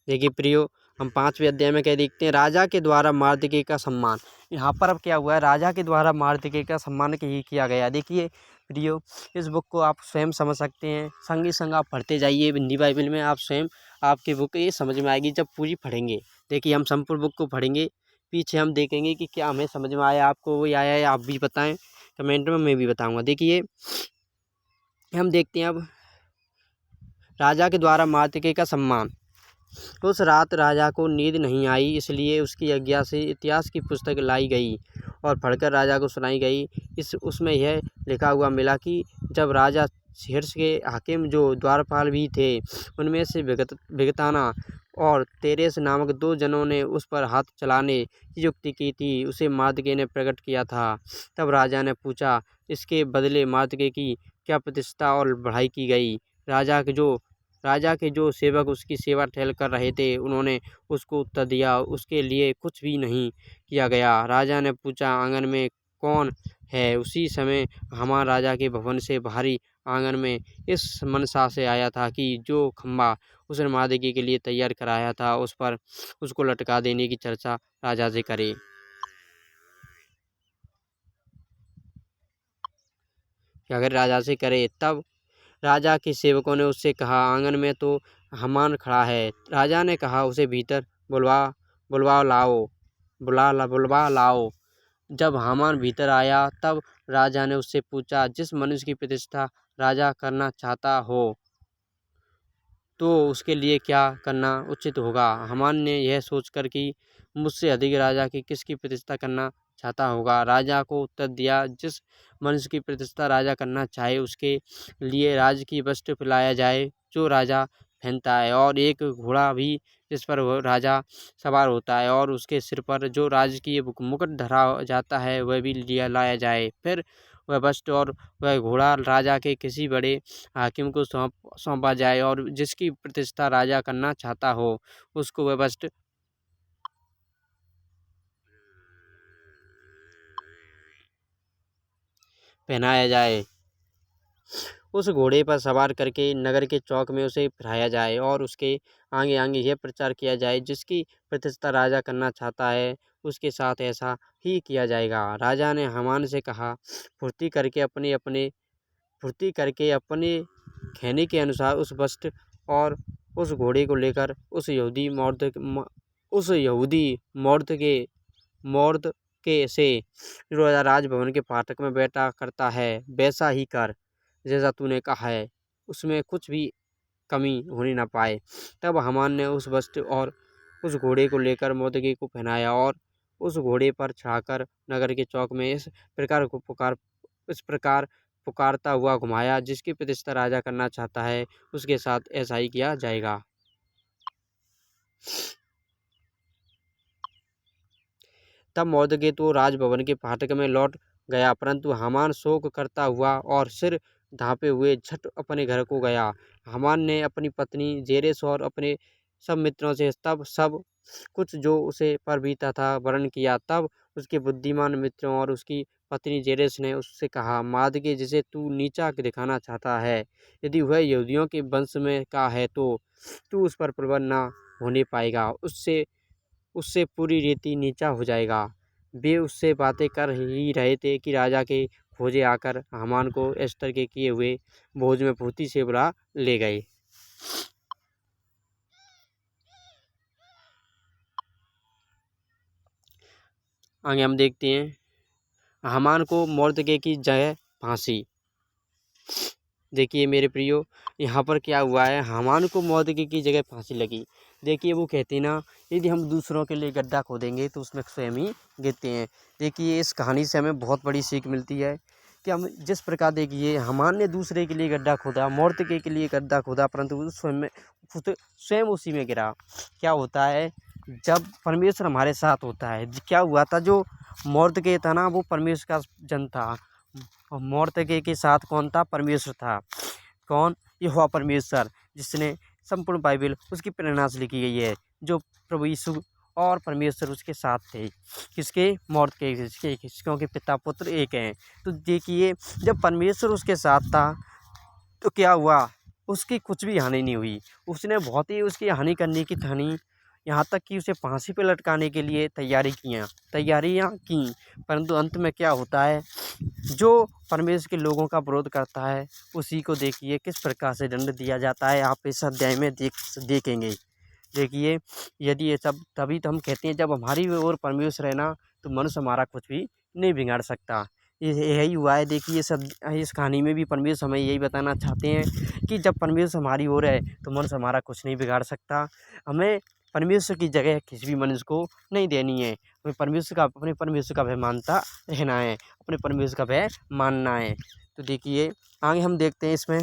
देखिए प्रियो, हम 5वें अध्याय में क्या देखते हैं, राजा के द्वारा मार्दके का सम्मान। यहाँ पर अब क्या हुआ है, राजा के द्वारा मार्दके का सम्मान किया गया। देखिए प्रियो, इस बुक को आप स्वयं समझ सकते हैं, संग ही संग आप पढ़ते जाइए हिंदी बाइबल में, आप स्वयं आपकी बुक ये समझ में आएगी जब पूरी पढ़ेंगे। देखिए हम संपूर्ण बुक को पढ़ेंगे, पीछे हम देखेंगे कि क्या हमें समझ में आया, आपको वही आया है, आप भी बताएं कमेंट में, मैं भी बताऊँगा। देखिए हम देखते हैं अब राजा के द्वारा मार्दके का सम्मान। उस रात राजा को नींद नहीं आई, इसलिए उसकी आज्ञा से इतिहास की पुस्तक लाई गई और पढ़कर राजा को सुनाई गई। उसमें यह लिखा हुआ मिला कि जब राजा हिर्स के हाकिम जो द्वारपाल भी थे, उनमें से बिगताना और तेरेस नामक 2 जनों ने उस पर हाथ चलाने की युक्ति की थी, उसे मार्दके ने प्रकट किया था। तब राजा ने पूछा, इसके बदले मार्दके की क्या प्रतिष्ठा और बढ़ाई की गई? राजा के जो सेवक उसकी सेवा टहल कर रहे थे, उन्होंने उसको उत्तर दिया, उसके लिए कुछ भी नहीं किया गया। राजा ने पूछा, आंगन में कौन है? उसी समय हामान राजा के भवन से बाहरी आंगन में इस मनसा से आया था कि जो खंभा उसने मार्दके के लिए तैयार कराया था, उस पर उसको लटका देने की चर्चा राजा से करे। क्या करे? राजा से करे। तब राजा के सेवकों ने उससे कहा, आंगन में तो हामान खड़ा है। राजा ने कहा, उसे भीतर बुलवा लाओ। जब हामान भीतर आया, तब राजा ने उससे पूछा, जिस मनुष्य की प्रतिष्ठा राजा करना चाहता हो, तो उसके लिए क्या करना उचित होगा? हामान ने यह सोचकर कि मुझसे अधिक राजा की किसकी प्रतिष्ठा करना चाहता होगा, राजा को उत्तर दिया, जिस मनुष्य की प्रतिष्ठा राजा करना चाहे, उसके लिए राज की वस्त्र पिलाया जाए जो राजा पहनता है, और एक घोड़ा भी जिस पर वह राजा सवार होता है, और उसके सिर पर जो राजकीय मुकुट धरा जाता है, वह भी लाया जाए। फिर वह वस्त्र और वह घोड़ा राजा के किसी बड़े हाकिम को सौंपा जाए, और जिसकी प्रतिष्ठा राजा करना चाहता हो, उसको वह वस्त्र पहनाया जाए। उस घोड़े पर सवार करके नगर के चौक में उसे फिराया जाए, और उसके आगे आगे यह प्रचार किया जाए, जिसकी प्रतिष्ठा राजा करना चाहता है, उसके साथ ऐसा ही किया जाएगा। राजा ने हामान से कहा, फुर्ती करके अपने कहने के अनुसार उस वस्त्र और उस घोड़े को लेकर उस यहूदी मर्द के से जो राजभवन के फाटक में बैठा करता है, वैसा ही कर, जैसा तूने कहा है, उसमें कुछ भी कमी होने न पाए। तब हामान ने उस वस्त्र और उस घोड़े को लेकर मोर्दके को पहनाया, और उस घोड़े पर चढ़ाकर नगर के चौक में इस प्रकार पुकारता हुआ घुमाया, जिसकी प्रतिष्ठा राजा करना चाहता है उसके साथ ऐसा ही किया जाएगा। तब मोर्दके तो राजभवन के फाटक में लौट गया, परंतु हामान शोक करता हुआ और सिर ढांपे हुए झट अपने घर को गया। हामान ने अपनी पत्नी जेरेस और अपने सब मित्रों से तब सब कुछ जो उसे पर बीता था वर्णन किया। तब उसके बुद्धिमान मित्रों और उसकी पत्नी जेरेस ने उससे कहा, मार्दके जिसे तू नीचा दिखाना चाहता है, यदि वह यहूदियों के वंश में का है तो तू उस पर प्रबल न होने पाएगा, उससे उससे पूरी रीति नीचा हो जाएगा। वे उससे बातें कर ही रहे थे कि राजा के खोजे आकर हामान को एस्टर के किए हुए भोज में फुर्ती से बुला ले गए। आगे हम देखते हैं हामान को मोर्दके की जगह फांसी। देखिए मेरे प्रियो, यहाँ पर क्या हुआ है, हामान को मोर्दके की जगह फांसी लगी। देखिए वो कहते ना, यदि हम दूसरों के लिए गड्ढा खोदेंगे तो उसमें स्वयं ही गिरते हैं। देखिए इस कहानी से हमें बहुत बड़ी सीख मिलती है कि हम जिस प्रकार, देखिए हामान ने दूसरे के लिए गड्ढा खोदा, मोर्दके के लिए गड्ढा खोदा, परंतु वो स्वयं उसी में गिरा। क्या होता है, जब परमेश्वर हमारे साथ होता है, क्या हुआ था, जो मोर्दके था ना वो परमेश्वर का जन था, और मोर्दके के साथ कौन था, परमेश्वर था। कौन, यहोवा परमेश्वर, जिसने संपूर्ण बाइबल उसकी प्रेरणा से लिखी गई है, जो प्रभु यीशु और परमेश्वर उसके साथ थे। किसके, मोर्दके के, क्योंकि पिता पुत्र एक हैं। तो देखिए जब परमेश्वर उसके साथ था तो क्या हुआ, उसकी कुछ भी हानि नहीं हुई। उसने बहुत ही उसकी हानि करने की ठानी, यहाँ तक कि उसे फांसी पर लटकाने के लिए तैयारियाँ की, परंतु अंत में क्या होता है, जो परमेश्वर के लोगों का विरोध करता है उसी को देखिए किस प्रकार से दंड दिया जाता है। आप इस अध्याय में देखेंगे। देखिए यदि ये सब, तभी तो हम कहते हैं जब हमारी ओर परमेश्वर है ना तो मनुष्य हमारा कुछ भी नहीं बिगाड़ सकता। यही हुआ है। देखिए इस कहानी में भी परमेश्वर हमें यही बताना चाहते हैं कि जब परमेश्वर हमारी ओर है तो मनुष्य हमारा कुछ नहीं बिगाड़ सकता। हमें परमेश्वर की जगह किसी भी मनुष्य को नहीं देनी है। हमें अपने परमेश्वर का भय मानता रहना है, अपने परमेश्वर का भय मानना है। तो देखिए आगे हम देखते हैं इसमें,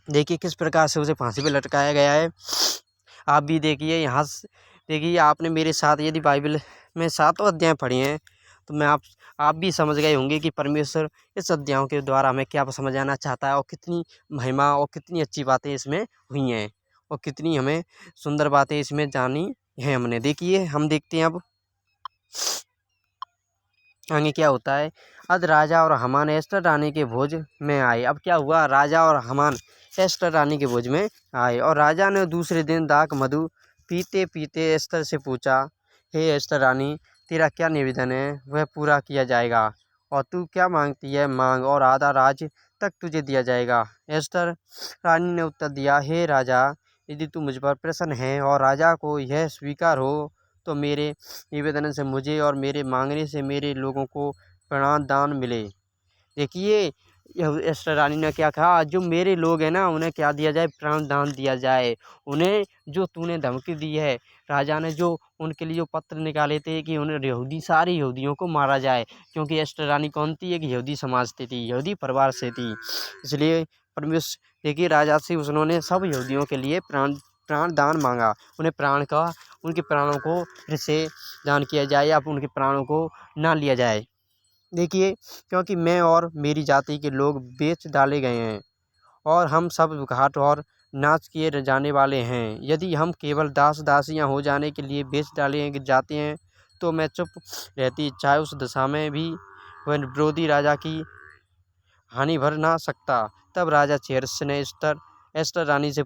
देखिए किस प्रकार से उसे फांसी पे लटकाया गया है। आप भी देखिए यहाँ देखिए, आपने मेरे साथ यदि बाइबल में 7 अध्याय पढ़े हैं तो मैं आप भी समझ गए होंगे कि परमेश्वर इस अध्यायों के द्वारा हमें क्या समझाना चाहता है, और कितनी महिमा और कितनी अच्छी बातें इसमें हुई हैं, और कितनी हमें सुंदर बातें इसमें जानी हैं हमने। देखिए हम देखते हैं अब आगे क्या होता है। अब राजा और हामान एस्टर रानी के भोज में आए। अब क्या हुआ, राजा और हामान एस्टर रानी के भोज में आए, और राजा ने दूसरे दिन दाख मधु पीते पीते एस्टर से पूछा, हे एस्टर रानी, तेरा क्या निवेदन है वह पूरा किया जाएगा, और तू क्या मांगती है मांग, और आधा राज तक तुझे दिया जाएगा। एस्टर रानी ने उत्तर दिया, हे राजा, यदि तू मुझ पर प्रसन्न है और राजा को यह स्वीकार हो तो मेरे निवेदन से मुझे और मेरे मांगने से मेरे लोगों को प्राण दान मिले। देखिए यह एस्टर रानी ने क्या कहा, जो मेरे लोग हैं ना उन्हें क्या दिया जाए, प्राण दान दिया जाए। उन्हें जो तूने धमकी दी है, राजा ने जो उनके लिए जो पत्र निकाले थे कि उन्हें सारे यहूदियों को मारा जाए, क्योंकि एस्टर रानी कौन थी, एक यहूदी समाज से थी, यहूदी परिवार से थी। इसलिए परमेश्वर, देखिए राजा से उन्होंने सब यहूदियों के लिए प्राण दान मांगा। उनके प्राणों को फिर से दान किया जाए, या उनके प्राणों को ना लिया जाए। देखिए क्योंकि मैं और मेरी जाति के लोग बेच डाले गए हैं, और हम सब घाट और नाच किए जाने वाले हैं। यदि हम केवल दास दासियां हो जाने के लिए बेच डाले जाते हैं तो मैं चुप रहती, चाहे उस दशा में भी वह विरोधी राजा की हानि भर ना सकता। तब राजा चेरस ने एस्टर रानी से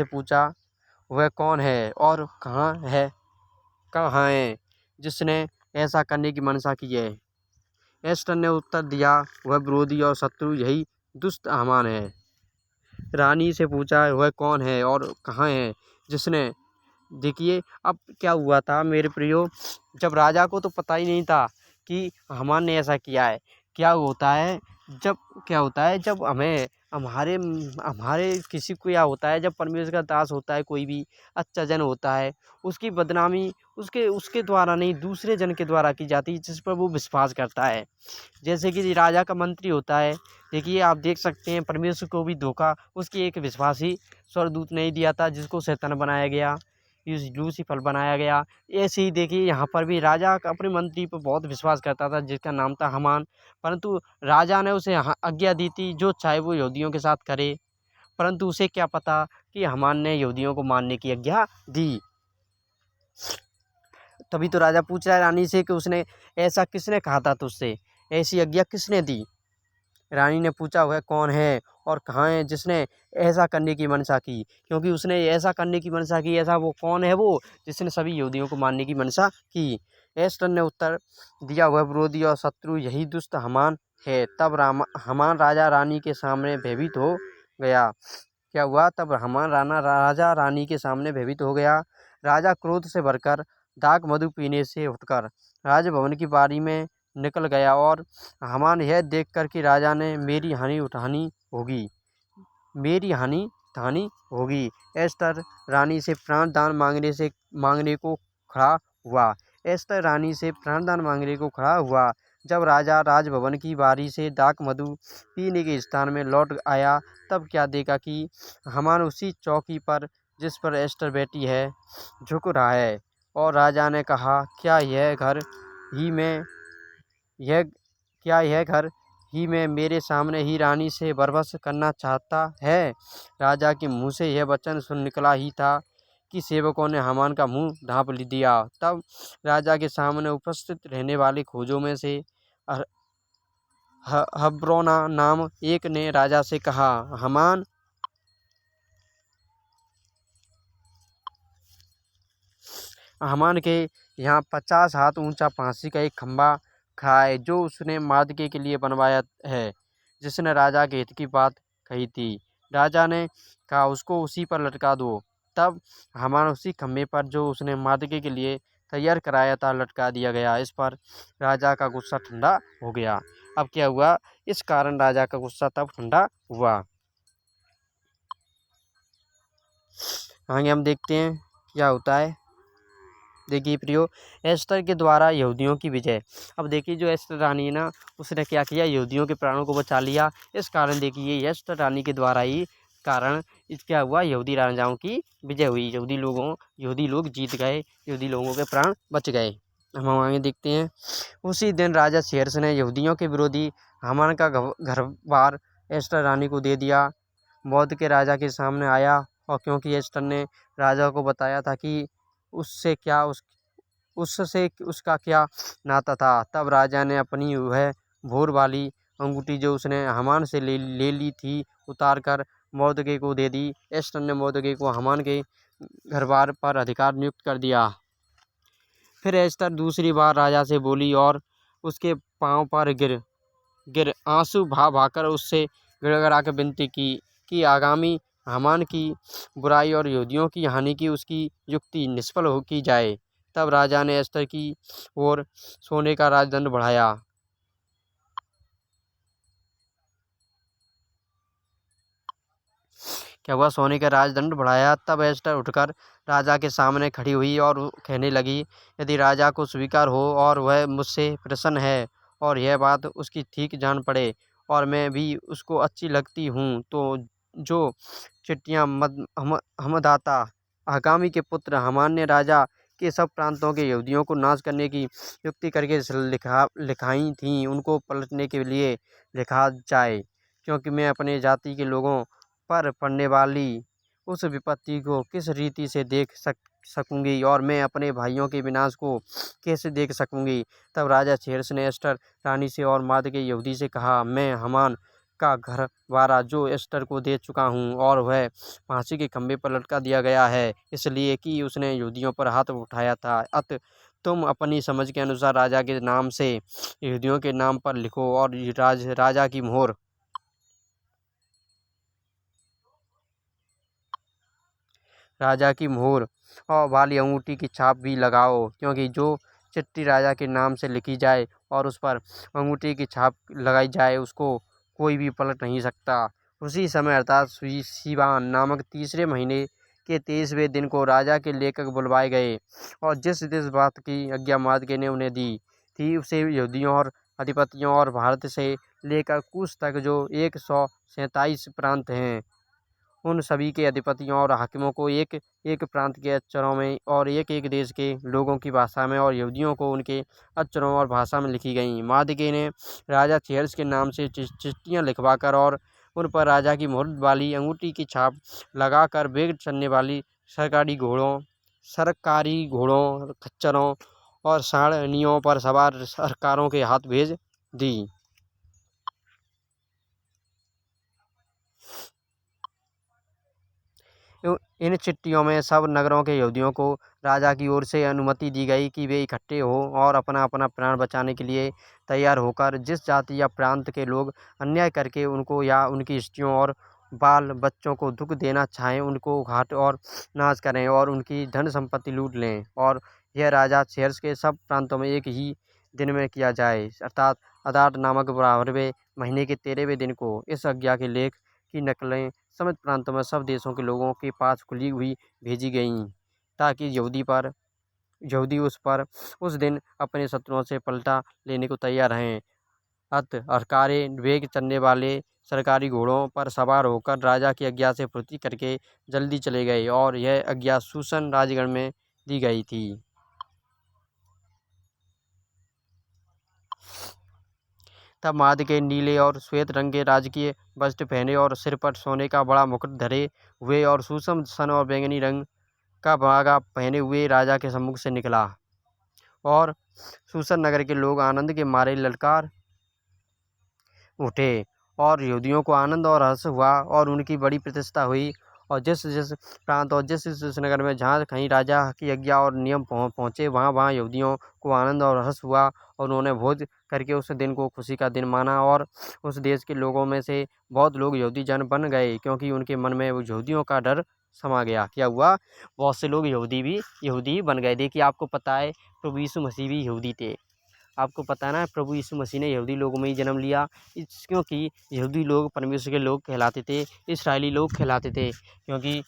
पूछा, वह कौन है और कहाँ है जिसने ऐसा करने की मनसा की है। एस्टर ने उत्तर दिया, वह विरोधी और शत्रु यही दुष्ट हामान है। रानी से पूछा, वह कौन है और कहाँ है जिसने। देखिए अब क्या हुआ था मेरे प्रियो, जब राजा को तो पता ही नहीं था कि हामान ने ऐसा किया है। क्या होता है जब हमारे किसी को क्या होता है, जब परमेश्वर का दास होता है, कोई भी अच्छा जन होता है, उसकी बदनामी उसके उसके द्वारा नहीं, दूसरे जन के द्वारा की जाती है जिस पर वो विश्वास करता है। जैसे कि राजा का मंत्री होता है, देखिए आप देख सकते हैं परमेश्वर को भी धोखा उसके एक विश्वासी स्वर्गदूत ने ही दिया था, जिसको शैतान बनाया गया, लूसीफर बनाया गया। ऐसे ही देखिए यहाँ पर भी राजा अपने मंत्री पर बहुत विश्वास करता था, जिसका नाम था हामान। परंतु राजा ने उसे आज्ञा दी थी जो चाहे वो यहूदियों के साथ करे, परंतु उसे क्या पता कि हामान ने यहूदियों को मारने की आज्ञा दी। तभी तो राजा पूछ रहा है रानी से कि उसने ऐसा किसने कहा था तुझसे, ऐसी आज्ञा किसने दी। रानी ने पूछा वह कौन है और कहाँ है जिसने ऐसा करने की मंशा की, क्योंकि उसने ऐसा करने की मंशा की, ऐसा वो कौन है वो जिसने सभी यहूदियों को मारने की मंशा की। एस्टर ने उत्तर दिया वह विरोधी और शत्रु यही दुष्ट हामान है। तब हामान राजा रानी के सामने भयभीत हो गया। क्या हुआ, तब हामान राजा रानी के सामने भयभीत हो गया। राजा क्रोध से भरकर दाख मधु पीने से उठकर राजभवन की बारी में निकल गया और हामान यह देखकर कि राजा ने मेरी हानि उठानी होगी, मेरी हानि उठानी होगी, एस्टर रानी से प्राण दान मांगने को खड़ा हुआ। एस्टर रानी से प्राण दान मांगने को खड़ा हुआ। जब राजा राजभवन की बारी से दाख मधु पीने के स्थान में लौट आया, तब क्या देखा कि हामान उसी चौकी पर जिस पर एस्टर बैठी है झुक रहा है। और राजा ने कहा क्या यह घर ही में मेरे सामने ही रानी से बरबस करना चाहता है। राजा के मुँह से यह वचन सुन निकला ही था कि सेवकों ने हामान का मुंह ढाँप दिया। तब राजा के सामने उपस्थित रहने वाले खोजों में से हब्रोना नाम एक ने राजा से कहा हामान के यहाँ 50 हाथ ऊंचा फांसी का एक खंभा खड़ा है जो उसने मार्दके के लिए बनवाया है, जिसने राजा के हित की बात कही थी। राजा ने कहा उसको उसी पर लटका दो। तब हामान उसी खंभे पर जो उसने मार्दके के लिए तैयार कराया था लटका दिया गया। इस पर राजा का गुस्सा ठंडा हो गया। अब क्या हुआ, इस कारण राजा का गुस्सा तब ठंडा हुआ। आगे हम देखते हैं क्या होता है। देखिए प्रियो, एस्टर के द्वारा यहूदियों की विजय। अब देखिए जो एस्टर रानी है ना, उसने क्या किया, यहूदियों के प्राणों को बचा लिया। इस कारण देखिए एस्टर रानी के द्वारा ही कारण क्या हुआ, यहूदी राजाओं की विजय हुई। यहूदी लोग जीत गए, यहूदी लोगों के प्राण बच गए। हम आगे देखते हैं। उसी दिन राजा शेरस ने यहूदियों के विरोधी हामान का घर बार एस्टर रानी को दे दिया। बौद्ध के राजा के सामने आया, और क्योंकि एस्टर ने राजा को बताया था कि उससे उसका क्या नाता था, तब राजा ने अपनी वह भोर वाली अंगूठी जो उसने हामान से ले ली थी उतार कर मोर्दके को दे दी। एस्टर ने मोर्दके को हामान के घरबार पर अधिकार नियुक्त कर दिया। फिर एस्टर दूसरी बार राजा से बोली और उसके पांव पर गिर आंसू भाकर उससे गिड़गिड़ा कर विनती की कि आगामी हामान की बुराई और यहूदियों की हानि की उसकी युक्ति निष्फल हो की जाए। तब राजा ने एस्टर की ओर सोने का राजदंड बढ़ाया। क्या हुआ, सोने का राजदंड बढ़ाया। तब एस्टर उठकर राजा के सामने खड़ी हुई और कहने लगी, यदि राजा को स्वीकार हो और वह मुझसे प्रसन्न है और यह बात उसकी ठीक जान पड़े और मैं भी उसको अच्छी लगती हूँ, तो जो चिट्ठियाँ हमदाता हगामी के पुत्र हामान ने राजा के सब प्रांतों के यहूदियों को नाश करने की युक्ति करके लिखाई थीं, उनको पलटने के लिए लिखा जाए, क्योंकि मैं अपने जाति के लोगों पर पड़ने वाली उस विपत्ति को किस रीति से देख सकूंगी और मैं अपने भाइयों के विनाश को कैसे देख सकूंगी। तब राजा शेरस ने एस्टर रानी से और मार्दके यहूदी से कहा, मैं हामान का घरवारा जो एस्टर को दे चुका हूँ और वह फांसी के खंभे पर लटका दिया गया है, इसलिए कि उसने यहूदियों पर हाथ उठाया था। अतः तुम अपनी समझ के अनुसार राजा के नाम से यहूदियों के नाम पर लिखो और राजा की मोहर और वाली अंगूठी की छाप भी लगाओ, क्योंकि जो चिट्ठी राजा के नाम से लिखी जाए और उस पर अंगूठी की छाप लगाई जाए उसको कोई भी पलट नहीं सकता। उसी समय अर्थात सीबान नामक तीसरे महीने के 23वें दिन को राजा के लेखक बुलवाए गए और जिस बात की आज्ञा मार्दके ने उन्हें दी थी उसे यहूदियों और अधिपतियों और भारत से लेकर कूश तक जो 147 प्रांत हैं उन सभी के अधिपतियों और हाकिमों को एक एक प्रांत के अक्षरों में और एक एक देश के लोगों की भाषा में और यहूदियों को उनके अक्षरों और भाषा में लिखी गई। मार्दके ने राजा चेहर्स के नाम से चिट्ठियाँ लिखवाकर और उन पर राजा की मुहर वाली अंगूठी की छाप लगाकर वेग चलने वाली सरकारी घोड़ों खच्चरों और सारनियों पर सवार सरकारों के हाथ भेज दी। इन चिट्ठियों में सब नगरों के यहूदियों को राजा की ओर से अनुमति दी गई कि वे इकट्ठे हो और अपना अपना प्राण बचाने के लिए तैयार होकर जिस जाति या प्रांत के लोग अन्याय करके उनको या उनकी स्त्रियों और बाल बच्चों को दुख देना चाहें उनको घाट और नाश करें और उनकी धन संपत्ति लूट लें। और यह राजा चेहर्स के सब प्रांतों में एक ही दिन में किया जाए अर्थात अदार नामक 12वें महीने के 13वें दिन को। इस आज्ञा के लेख की नकलें समस्त प्रांतों में सब देशों के लोगों के पास खुली हुई भेजी गईं ताकि यहूदी उस दिन अपने शत्रुओं से पलटा लेने को तैयार रहें। हरकारे वेग चलने वाले सरकारी घोड़ों पर सवार होकर राजा की आज्ञा से पूर्ति करके जल्दी चले गए और यह आज्ञा शूशन राजगढ़ में दी गई थी। तब मार्दके नीले और श्वेत रंग के राजकीय वस्त्र पहने और सिर पर सोने का बड़ा मुकुट धरे हुए और सूक्ष्म सन और बैंगनी रंग का बागा पहने हुए राजा के सम्मुख से निकला और शूशन नगर के लोग आनंद के मारे ललकार उठे और यहूदियों को आनंद और हर्ष हुआ और उनकी बड़ी प्रतिष्ठा हुई। और जिस प्रांत और जिस नगर में जहाँ कहीं राजा की आज्ञा और नियम पहुँचे वहाँ यहूदियों को आनंद और हर्ष हुआ और उन्होंने भोज करके उस दिन को खुशी का दिन माना। और उस देश के लोगों में से बहुत लोग यहूदी जन बन गए क्योंकि उनके मन में वो यहूदियों का डर समा गया। क्या हुआ? बहुत से लोग यहूदी बन गए। देखिए आपको पता है प्रभु यीशु मसीह भी यहूदी थे। आपको पता है ना प्रभु यीशु मसीह ने यहूदी लोगों में ही जन्म लिया क्योंकि यहूदी लोग परमेश्वर के लोग कहलाते थे, इस्राएली लोग कहलाते थे क्योंकि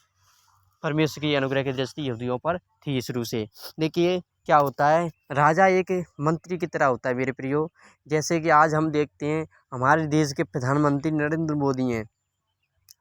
परमेश्वर की अनुग्रह की दृष्टि यहूदियों पर थी शुरू से। देखिए क्या होता है, राजा एक मंत्री की तरह होता है मेरे प्रियो। जैसे कि आज हम देखते हैं हमारे देश के प्रधानमंत्री नरेंद्र मोदी हैं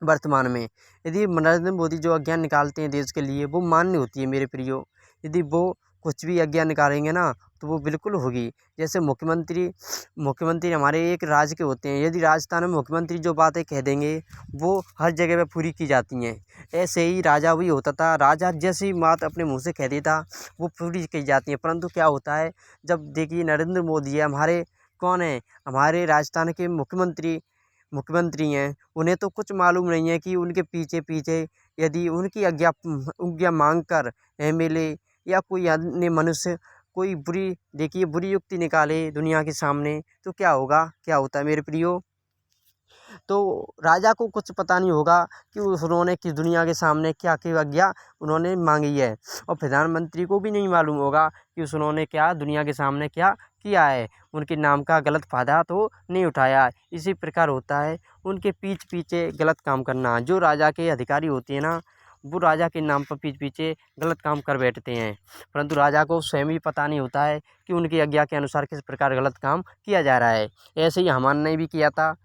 वर्तमान में। यदि नरेंद्र मोदी जो आज्ञा निकालते हैं देश के लिए वो मान्य होती है मेरे प्रियो। यदि वो कुछ भी आज्ञा निकालेंगे ना तो वो बिल्कुल होगी। जैसे मुख्यमंत्री हमारे एक राज्य के होते हैं। यदि राजस्थान में मुख्यमंत्री जो बातें कह देंगे वो हर जगह पे पूरी की जाती हैं। ऐसे ही राजा भी होता था। राजा जैसी बात अपने मुँह से कह देता वो पूरी की जाती है। परंतु क्या होता है जब देखिए नरेंद्र मोदी है हमारे कौन है हमारे राजस्थान के मुख्यमंत्री हैं। उन्हें तो कुछ मालूम नहीं है कि उनके पीछे यदि उनकी आज्ञा मांग कर MLA या कोई अन्य मनुष्य कोई बुरी युक्ति निकाले दुनिया के सामने तो क्या होता है मेरे प्रियो। तो राजा को कुछ पता नहीं होगा कि उन्होंने किस दुनिया के सामने क्या आज्ञा उन्होंने मांगी है और प्रधानमंत्री को भी नहीं मालूम होगा कि उन्होंने क्या दुनिया के सामने क्या किया है। उनके नाम का गलत फायदा तो नहीं उठाया। इसी प्रकार होता है उनके पीछे गलत काम करना। जो राजा के अधिकारी होते हैं ना वो राजा के नाम पर पीछे गलत काम कर बैठते हैं परंतु राजा को स्वयं भी पता नहीं होता है कि उनकी आज्ञा के अनुसार किस प्रकार गलत काम किया जा रहा है। ऐसे ही हामान ने भी किया था।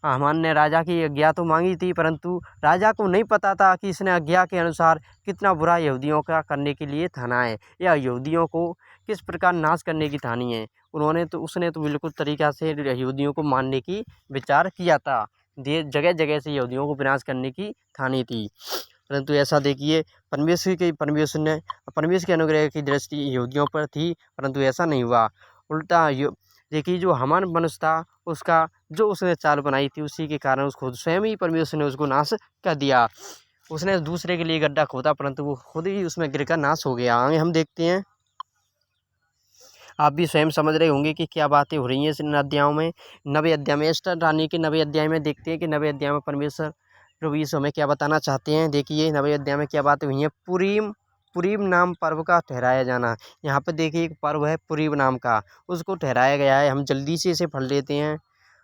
हामान ने राजा की आज्ञा तो मांगी थी परंतु राजा को नहीं पता था कि इसने आज्ञा के अनुसार कितना बुरा यहूदियों का करने के लिए ठाना है या यहूदियों को किस प्रकार नाश करने की ठानी है। उसने तो बिल्कुल तरीक़ा से यहूदियों को मारने की विचार किया था। जगह जगह से यहूदियों को विनाश करने की ठानी थी। परंतु ऐसा देखिए परमेश्वर के अनुग्रह की दृष्टि यहूदियों पर थी परंतु ऐसा नहीं हुआ। उल्टा देखिए जो हामान मनुष्य था उसका जो उसने चाल बनाई थी उसी के कारण उसको स्वयं ही परमेश्वर ने उसको नाश कर दिया। उसने दूसरे के लिए गड्ढा खोदा परंतु वो खुद ही उसमें गिरकर नाश हो गया। आगे हम देखते हैं आप भी स्वयं समझ रहे होंगे कि क्या बातें हो रही हैं इस अध्यायों में। 90 अध्याय में एस्टर रानी के 90 अध्याय में देखते हैं कि 90 अध्याय में परमेश्वर प्रभु यीशु हमें क्या बताना चाहते हैं। देखिए 90 अध्याय में क्या बातें हुई हैं। पुरीम नाम पर्व का ठहराया जाना। यहाँ पर देखिए एक पर्व है पुरीम नाम का उसको ठहराया गया है। हम जल्दी से इसे पढ़ लेते हैं।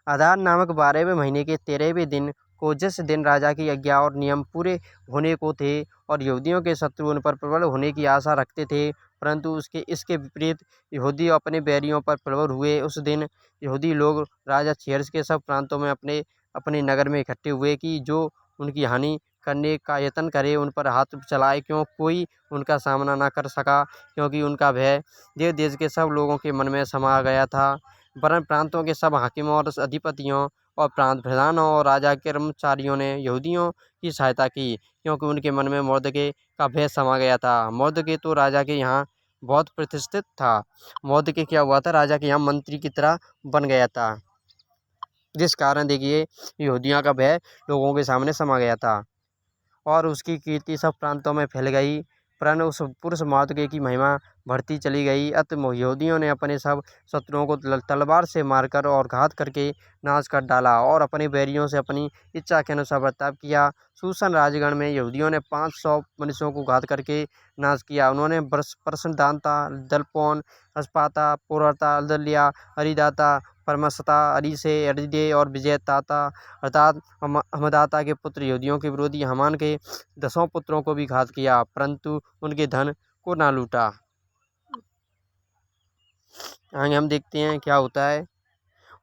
आधार नामक 12वें महीने के 13वें दिन को जिस दिन राजा की आज्ञा और नियम पूरे होने को थे और यहूदियों के शत्रु उन पर प्रबल होने की आशा रखते थे, परंतु इसके विपरीत यहूदी अपने बैरियों पर प्रबल हुए। उस दिन यहूदी लोग राजा हेरोदेस के सब प्रांतों में अपने अपने नगर में इकट्ठे हुए कि जो उनकी हानि करने का यत्न करे उन पर हाथ चलाए, क्यों कोई उनका सामना न कर सका, क्योंकि उनका भय देश देश के सब लोगों के मन में समा गया था। वरन प्रांतों के सब हाकिमों और अधिपतियों और प्रांत प्रधानों और राजा के कर्मचारियों ने यहूदियों की सहायता की, क्योंकि उनके मन में मुर्दके का भय समा गया था। मुर्दके तो राजा के यहाँ बहुत प्रतिष्ठित था। मुर्दके क्या हुआ था, राजा के यहाँ मंत्री की तरह बन गया था, जिस कारण देखिए यहूदियों का भय लोगों के सामने समा गया था और उसकी कीर्ति सब प्रांतों में फैल गई। परंतु उस पुरुष मुर्दके की महिमा बढ़ती चली गई। अतः यहूदियों ने अपने सब शत्रुओं को तलवार से मारकर और घात करके नाश कर डाला और अपने बैरियों से अपनी इच्छा के अनुसार बर्ताव किया। शूशन राजगण में यहूदियों ने 500 मनुष्यों को घात करके नाश किया। उन्होंने परसदाता, दलपोन, अस्पाता, पोरता, अदल्या, अरिदाता, परमसता, अरीसे, अरिदे और विजयताता अर्थात हमदाता के पुत्र यहूदियों के विरोधी हामान के 10 पुत्रों को भी घात किया, परंतु उनके धन को ना लूटा। आगे हम देखते हैं क्या होता है।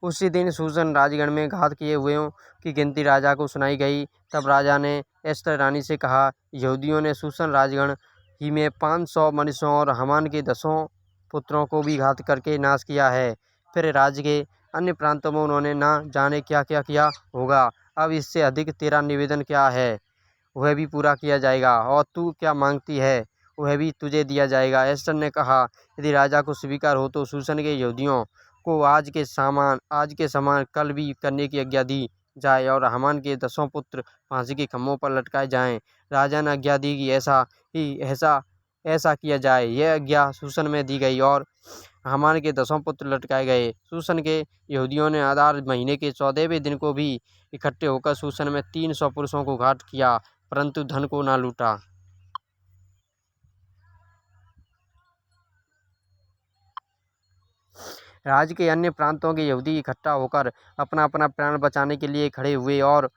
उसी दिन शूशन राजगण में घात किए हुओं की गिनती राजा को सुनाई गई। तब राजा ने एस्तर रानी से कहा, यहूदियों ने शूशन राजगण ही में 500 मनुष्यों और हामान के 10 पुत्रों को भी घात करके नाश किया है। फिर राज्य के अन्य प्रांतों में उन्होंने ना जाने क्या क्या किया होगा। अब इससे अधिक तेरा निवेदन क्या है, वह भी पूरा किया जाएगा, और तू क्या मांगती है वह भी तुझे दिया जाएगा। एस्तर ने कहा, यदि राजा को स्वीकार हो तो शूशन के यहूदियों को आज के समान कल भी करने की आज्ञा दी जाए और हामान के 10 पुत्र फांसी के खम्भों पर लटकाए जाएं। राजा ने आज्ञा दी कि ऐसा किया जाए। यह आज्ञा शूशन में दी गई और हामान के 10 पुत्र लटकाए गए। शूशन के यहूदियों ने आदार महीने के 14वें दिन को भी इकट्ठे होकर शूशन में 300 पुरुषों को घात किया, परंतु धन को ना लूटा। राज्य के अन्य प्रांतों के यहूदी इकट्ठा होकर अपना अपना प्राण बचाने के लिए खड़े हुए और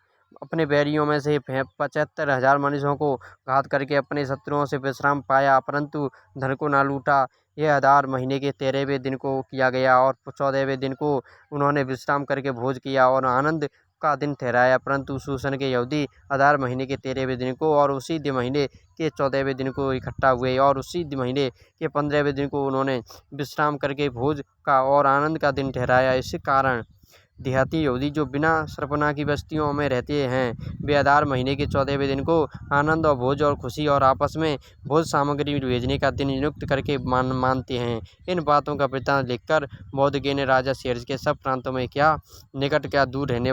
अपने बैरियों में से 75,000 मनुष्यों को घात करके अपने शत्रुओं से विश्राम पाया, परंतु धन को ना लूटा। यह आदार महीने के 13वें दिन को किया गया और 14वें दिन को उन्होंने विश्राम करके भोज किया और आनंद का दिन ठहराया। परंतु शूशन के यहूदी आदार महीने के 13वें दिन को और उसी महीने के 14वें दिन को इकट्ठा हुए और उसी महीने के 15वें दिन को उन्होंने विश्राम करके भोज का और आनंद का दिन ठहराया। इसी कारण देहाती यहूदी जो बिना सरपना की बस्तियों में रहते हैं, वे आदार महीने के 14वें दिन को आनंद और भोज और खुशी और आपस में भोज सामग्री भेजने का दिन नियुक्त करके मानते हैं। इन बातों का वृत्तांत लिखकर मोर्दके ने राजा हेरोदेस के सब प्रांतों में क्या निकट क्या दूर रहने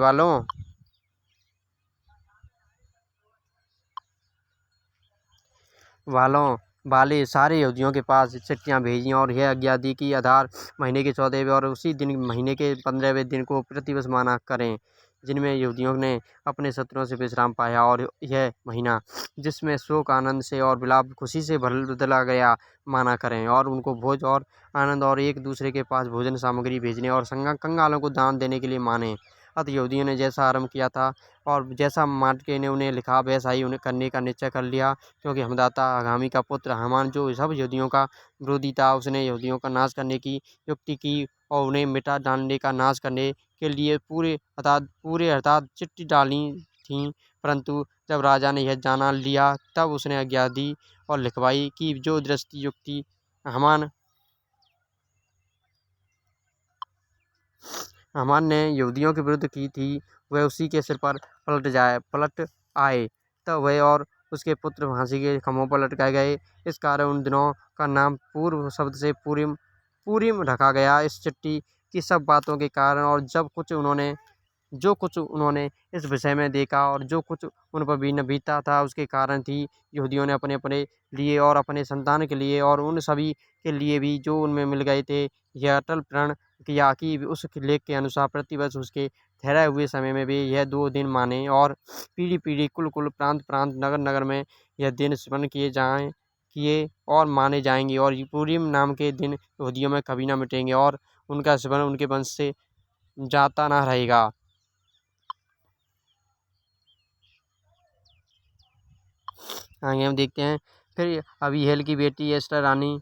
वाले सारे यहूदियों के पास चिट्ठियाँ भेजी और यह आज्ञा दी कि आधार महीने के 14वें और उसी दिन महीने के 15वें दिन को प्रतिवर्ष माना करें, जिनमें यहूदियों ने अपने शत्रुओं से विश्राम पाया। और यह महीना जिसमें शोक आनंद से और विलाप खुशी से बदला गया माना करें, और उनको भोज और आनंद और एक दूसरे के पास भोजन सामग्री भेजने और कंगालों को दान देने के लिए माने। अतः यहूदियों ने जैसा आरंभ किया था और जैसा मोर्दके ने उन्हें लिखा वैसा ही उन्हें करने का निश्चय कर लिया, क्योंकि हमदाता आगामी का पुत्र हामान जो सब यहूदियों का विरोधी था, उसने यहूदियों का नाश करने की युक्ति की और उन्हें मिटा डालने का नाश करने के लिए पूरे अर्थात चिट्ठी डाली थी। परंतु जब राजा ने यह जाना लिया तब उसने आज्ञा दी और लिखवाई कि जो दृष्टि युक्ति हामान ने यहूदियों के विरुद्ध की थी, वह उसी के सिर पर पलट आए। तब वह और उसके पुत्र फांसी के खम्भों पर लटकाए गए। इस कारण उन दिनों का नाम पूर्व शब्द से पूरिम रखा गया। इस चिट्ठी की सब बातों के कारण और जो कुछ उन्होंने इस विषय में देखा और जो कुछ उन पर बीता था, उसके कारण थी यहूदियों ने अपने अपने लिए और अपने संतान के लिए और उन सभी के लिए भी जो उनमें मिल गए थे यह अटल प्रण किया कि उस लेख के अनुसार प्रतिवर्ष उसके ठहराए हुए समय में भी यह 2 दिन माने और पीढ़ी पीढ़ी कुल कुल प्रांत प्रांत नगर नगर में यह दिन स्मरण किए और माने जाएंगे, और पूरीम नाम के दिन यहूदियों में कभी ना मिटेंगे और उनका स्मरण उनके वंश से जाता ना रहेगा। आगे हम देखते हैं। फिर अबीहेल की बेटी एस्टर रानी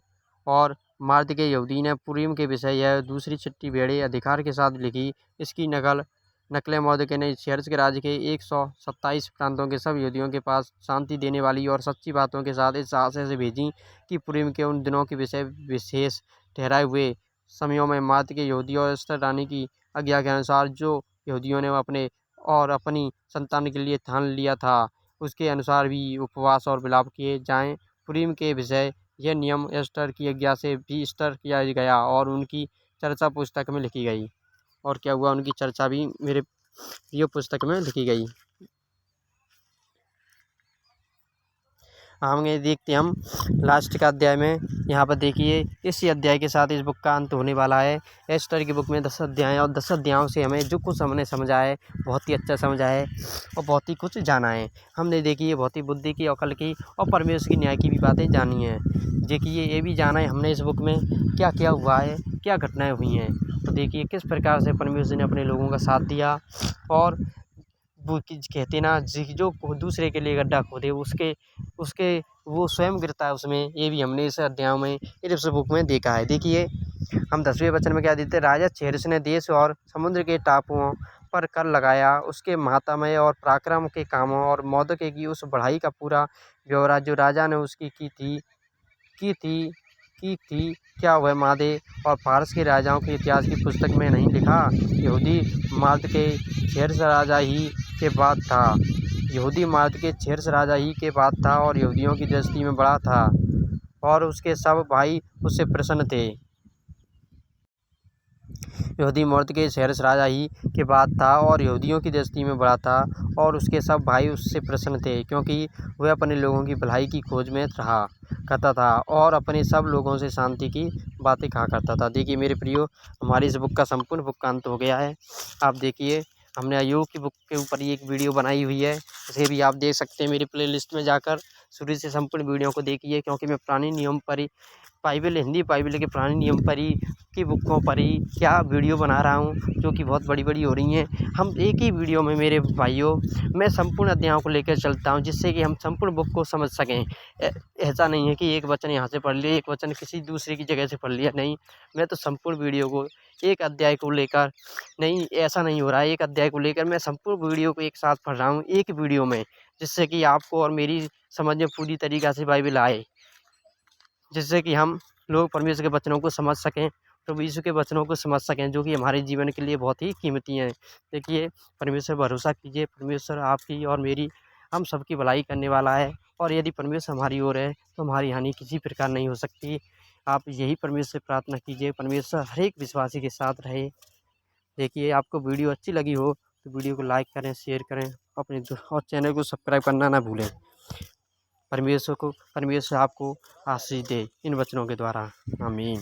और मार्द के यहूदी ने पुरीम के विषय यह दूसरी चिट्ठी बड़े अधिकार के साथ लिखी। इसकी नकलें मर्दके ने सेर्स के राज्य के 127 प्रांतों के सब यहूदियों के पास शांति देने वाली और सच्ची बातों के साथ इस आशय से भेजी कि पुरीम के उन दिनों के विषय विशेष ठहराए हुए समयों में मार्द के यहूदी और एस्टर रानी की आज्ञा के अनुसार जो यहूदियों ने अपने और अपनी संतान के लिए ठान लिया था उसके अनुसार भी उपवास और विलाप किए जाएं। पुरीम के विषय यह नियम एस्टर की आज्ञा से भी स्तर किया गया और उनकी चर्चा पुस्तक में लिखी गई। और क्या हुआ, उनकी चर्चा भी मेरे प्रिय पुस्तक में लिखी गई। हम ये देखते हम लास्ट का अध्याय में, यहाँ पर देखिए इसी अध्याय के साथ इस बुक का अंत होने वाला है। एस्टर की बुक में 10 अध्याय और 10 अध्यायों से हमें जो कुछ हमने समझा है बहुत ही अच्छा समझा है और बहुत ही कुछ जाना है। हमने देखिए बहुत ही बुद्धि की, अकल की और परमेश्वर की न्याय की भी बातें जानी हैं। देखिए ये भी जाना है हमने इस बुक में क्या क्या हुआ है, क्या घटनाएँ हुई हैं। तो देखिए किस प्रकार से परमेश्वर ने अपने लोगों का साथ दिया और वो कहते ना जो दूसरे के लिए गड्ढा खोदे उसके वो स्वयं गिरता है उसमें। ये भी हमने इस अध्याय में इस बुक में देखा है। देखिए हम 10वें वचन में क्या देते हैं, राजा सेर्स ने देश और समुद्र के टापुओं पर कर लगाया। उसके महात्म्य और पराक्रम के कामों और मौदके की उस बढ़ाई का पूरा ब्यौरा जो राजा ने उसकी की थी क्या वह मादे और फारस के राजाओं के इतिहास की पुस्तक में नहीं लिखा। यहूदी मार्द के सेर्स राजा ही के बाद था। यहूदी मार्द के सेर्स राजा ही के बाद था और यहूदियों की दृष्टि में बड़ा था और उसके सब भाई उससे प्रसन्न थे। यहूदी मर्द के सेर्स राजा ही के बाद था और यहूदियों की दृष्टि में बड़ा था और उसके सब भाई उससे प्रसन्न थे क्योंकि वह अपने लोगों की भलाई की खोज में रहा करता था और अपने सब लोगों से शांति की बातें कहा करता था। देखिए मेरे प्रियो, हमारी इस बुक का संपूर्ण बुक का अंत हो गया है। आप देखिए हमने अय्यूब की बुक के ऊपर ही एक वीडियो बनाई हुई है, उसे भी आप देख सकते हैं मेरी प्लेलिस्ट में जाकर। शुरू से संपूर्ण वीडियो को देखिए क्योंकि मैं पुराने नियम पर ही बाइबल, हिंदी बाइबल के पुराने नियम पर ही की बुकों पर ही क्या वीडियो बना रहा हूँ जो कि बहुत बड़ी बड़ी हो रही हैं। हम एक ही वीडियो में मेरे भाइयों मैं संपूर्ण अध्यायों को लेकर चलता हूँ जिससे कि हम संपूर्ण बुक को समझ सकें। ऐसा नहीं है कि एक वचन यहाँ से पढ़ लिया, एक वचन किसी दूसरे की जगह से पढ़ लिया, नहीं, मैं तो संपूर्ण वीडियो को एक अध्याय को लेकर नहीं, ऐसा नहीं हो रहा है। एक अध्याय को लेकर मैं संपूर्ण वीडियो को एक साथ पढ़ रहा हूँ एक वीडियो में, जिससे कि आपको और मेरी समझ में पूरी तरीक़ा से बाइबल आए, जिससे कि हम लोग परमेश्वर के वचनों को समझ सकें, प्रभु यीशु के वचनों को समझ सकें जो कि हमारे जीवन के लिए बहुत ही कीमती हैं। देखिए परमेश्वर भरोसा कीजिए, परमेश्वर आपकी और मेरी हम सबकी भलाई करने वाला है और यदि परमेश्वर हमारी ओर है तो हमारी हानि किसी प्रकार नहीं हो सकती। आप यही परमेश्वर से प्रार्थना कीजिए, परमेश्वर हर एक विश्वासी के साथ रहे। देखिए आपको वीडियो अच्छी लगी हो तो वीडियो को लाइक करें, शेयर करें, अपने और चैनल को सब्सक्राइब करना ना भूलें। परमेश्वर आपको आशीष दे इन वचनों के द्वारा, आमीन।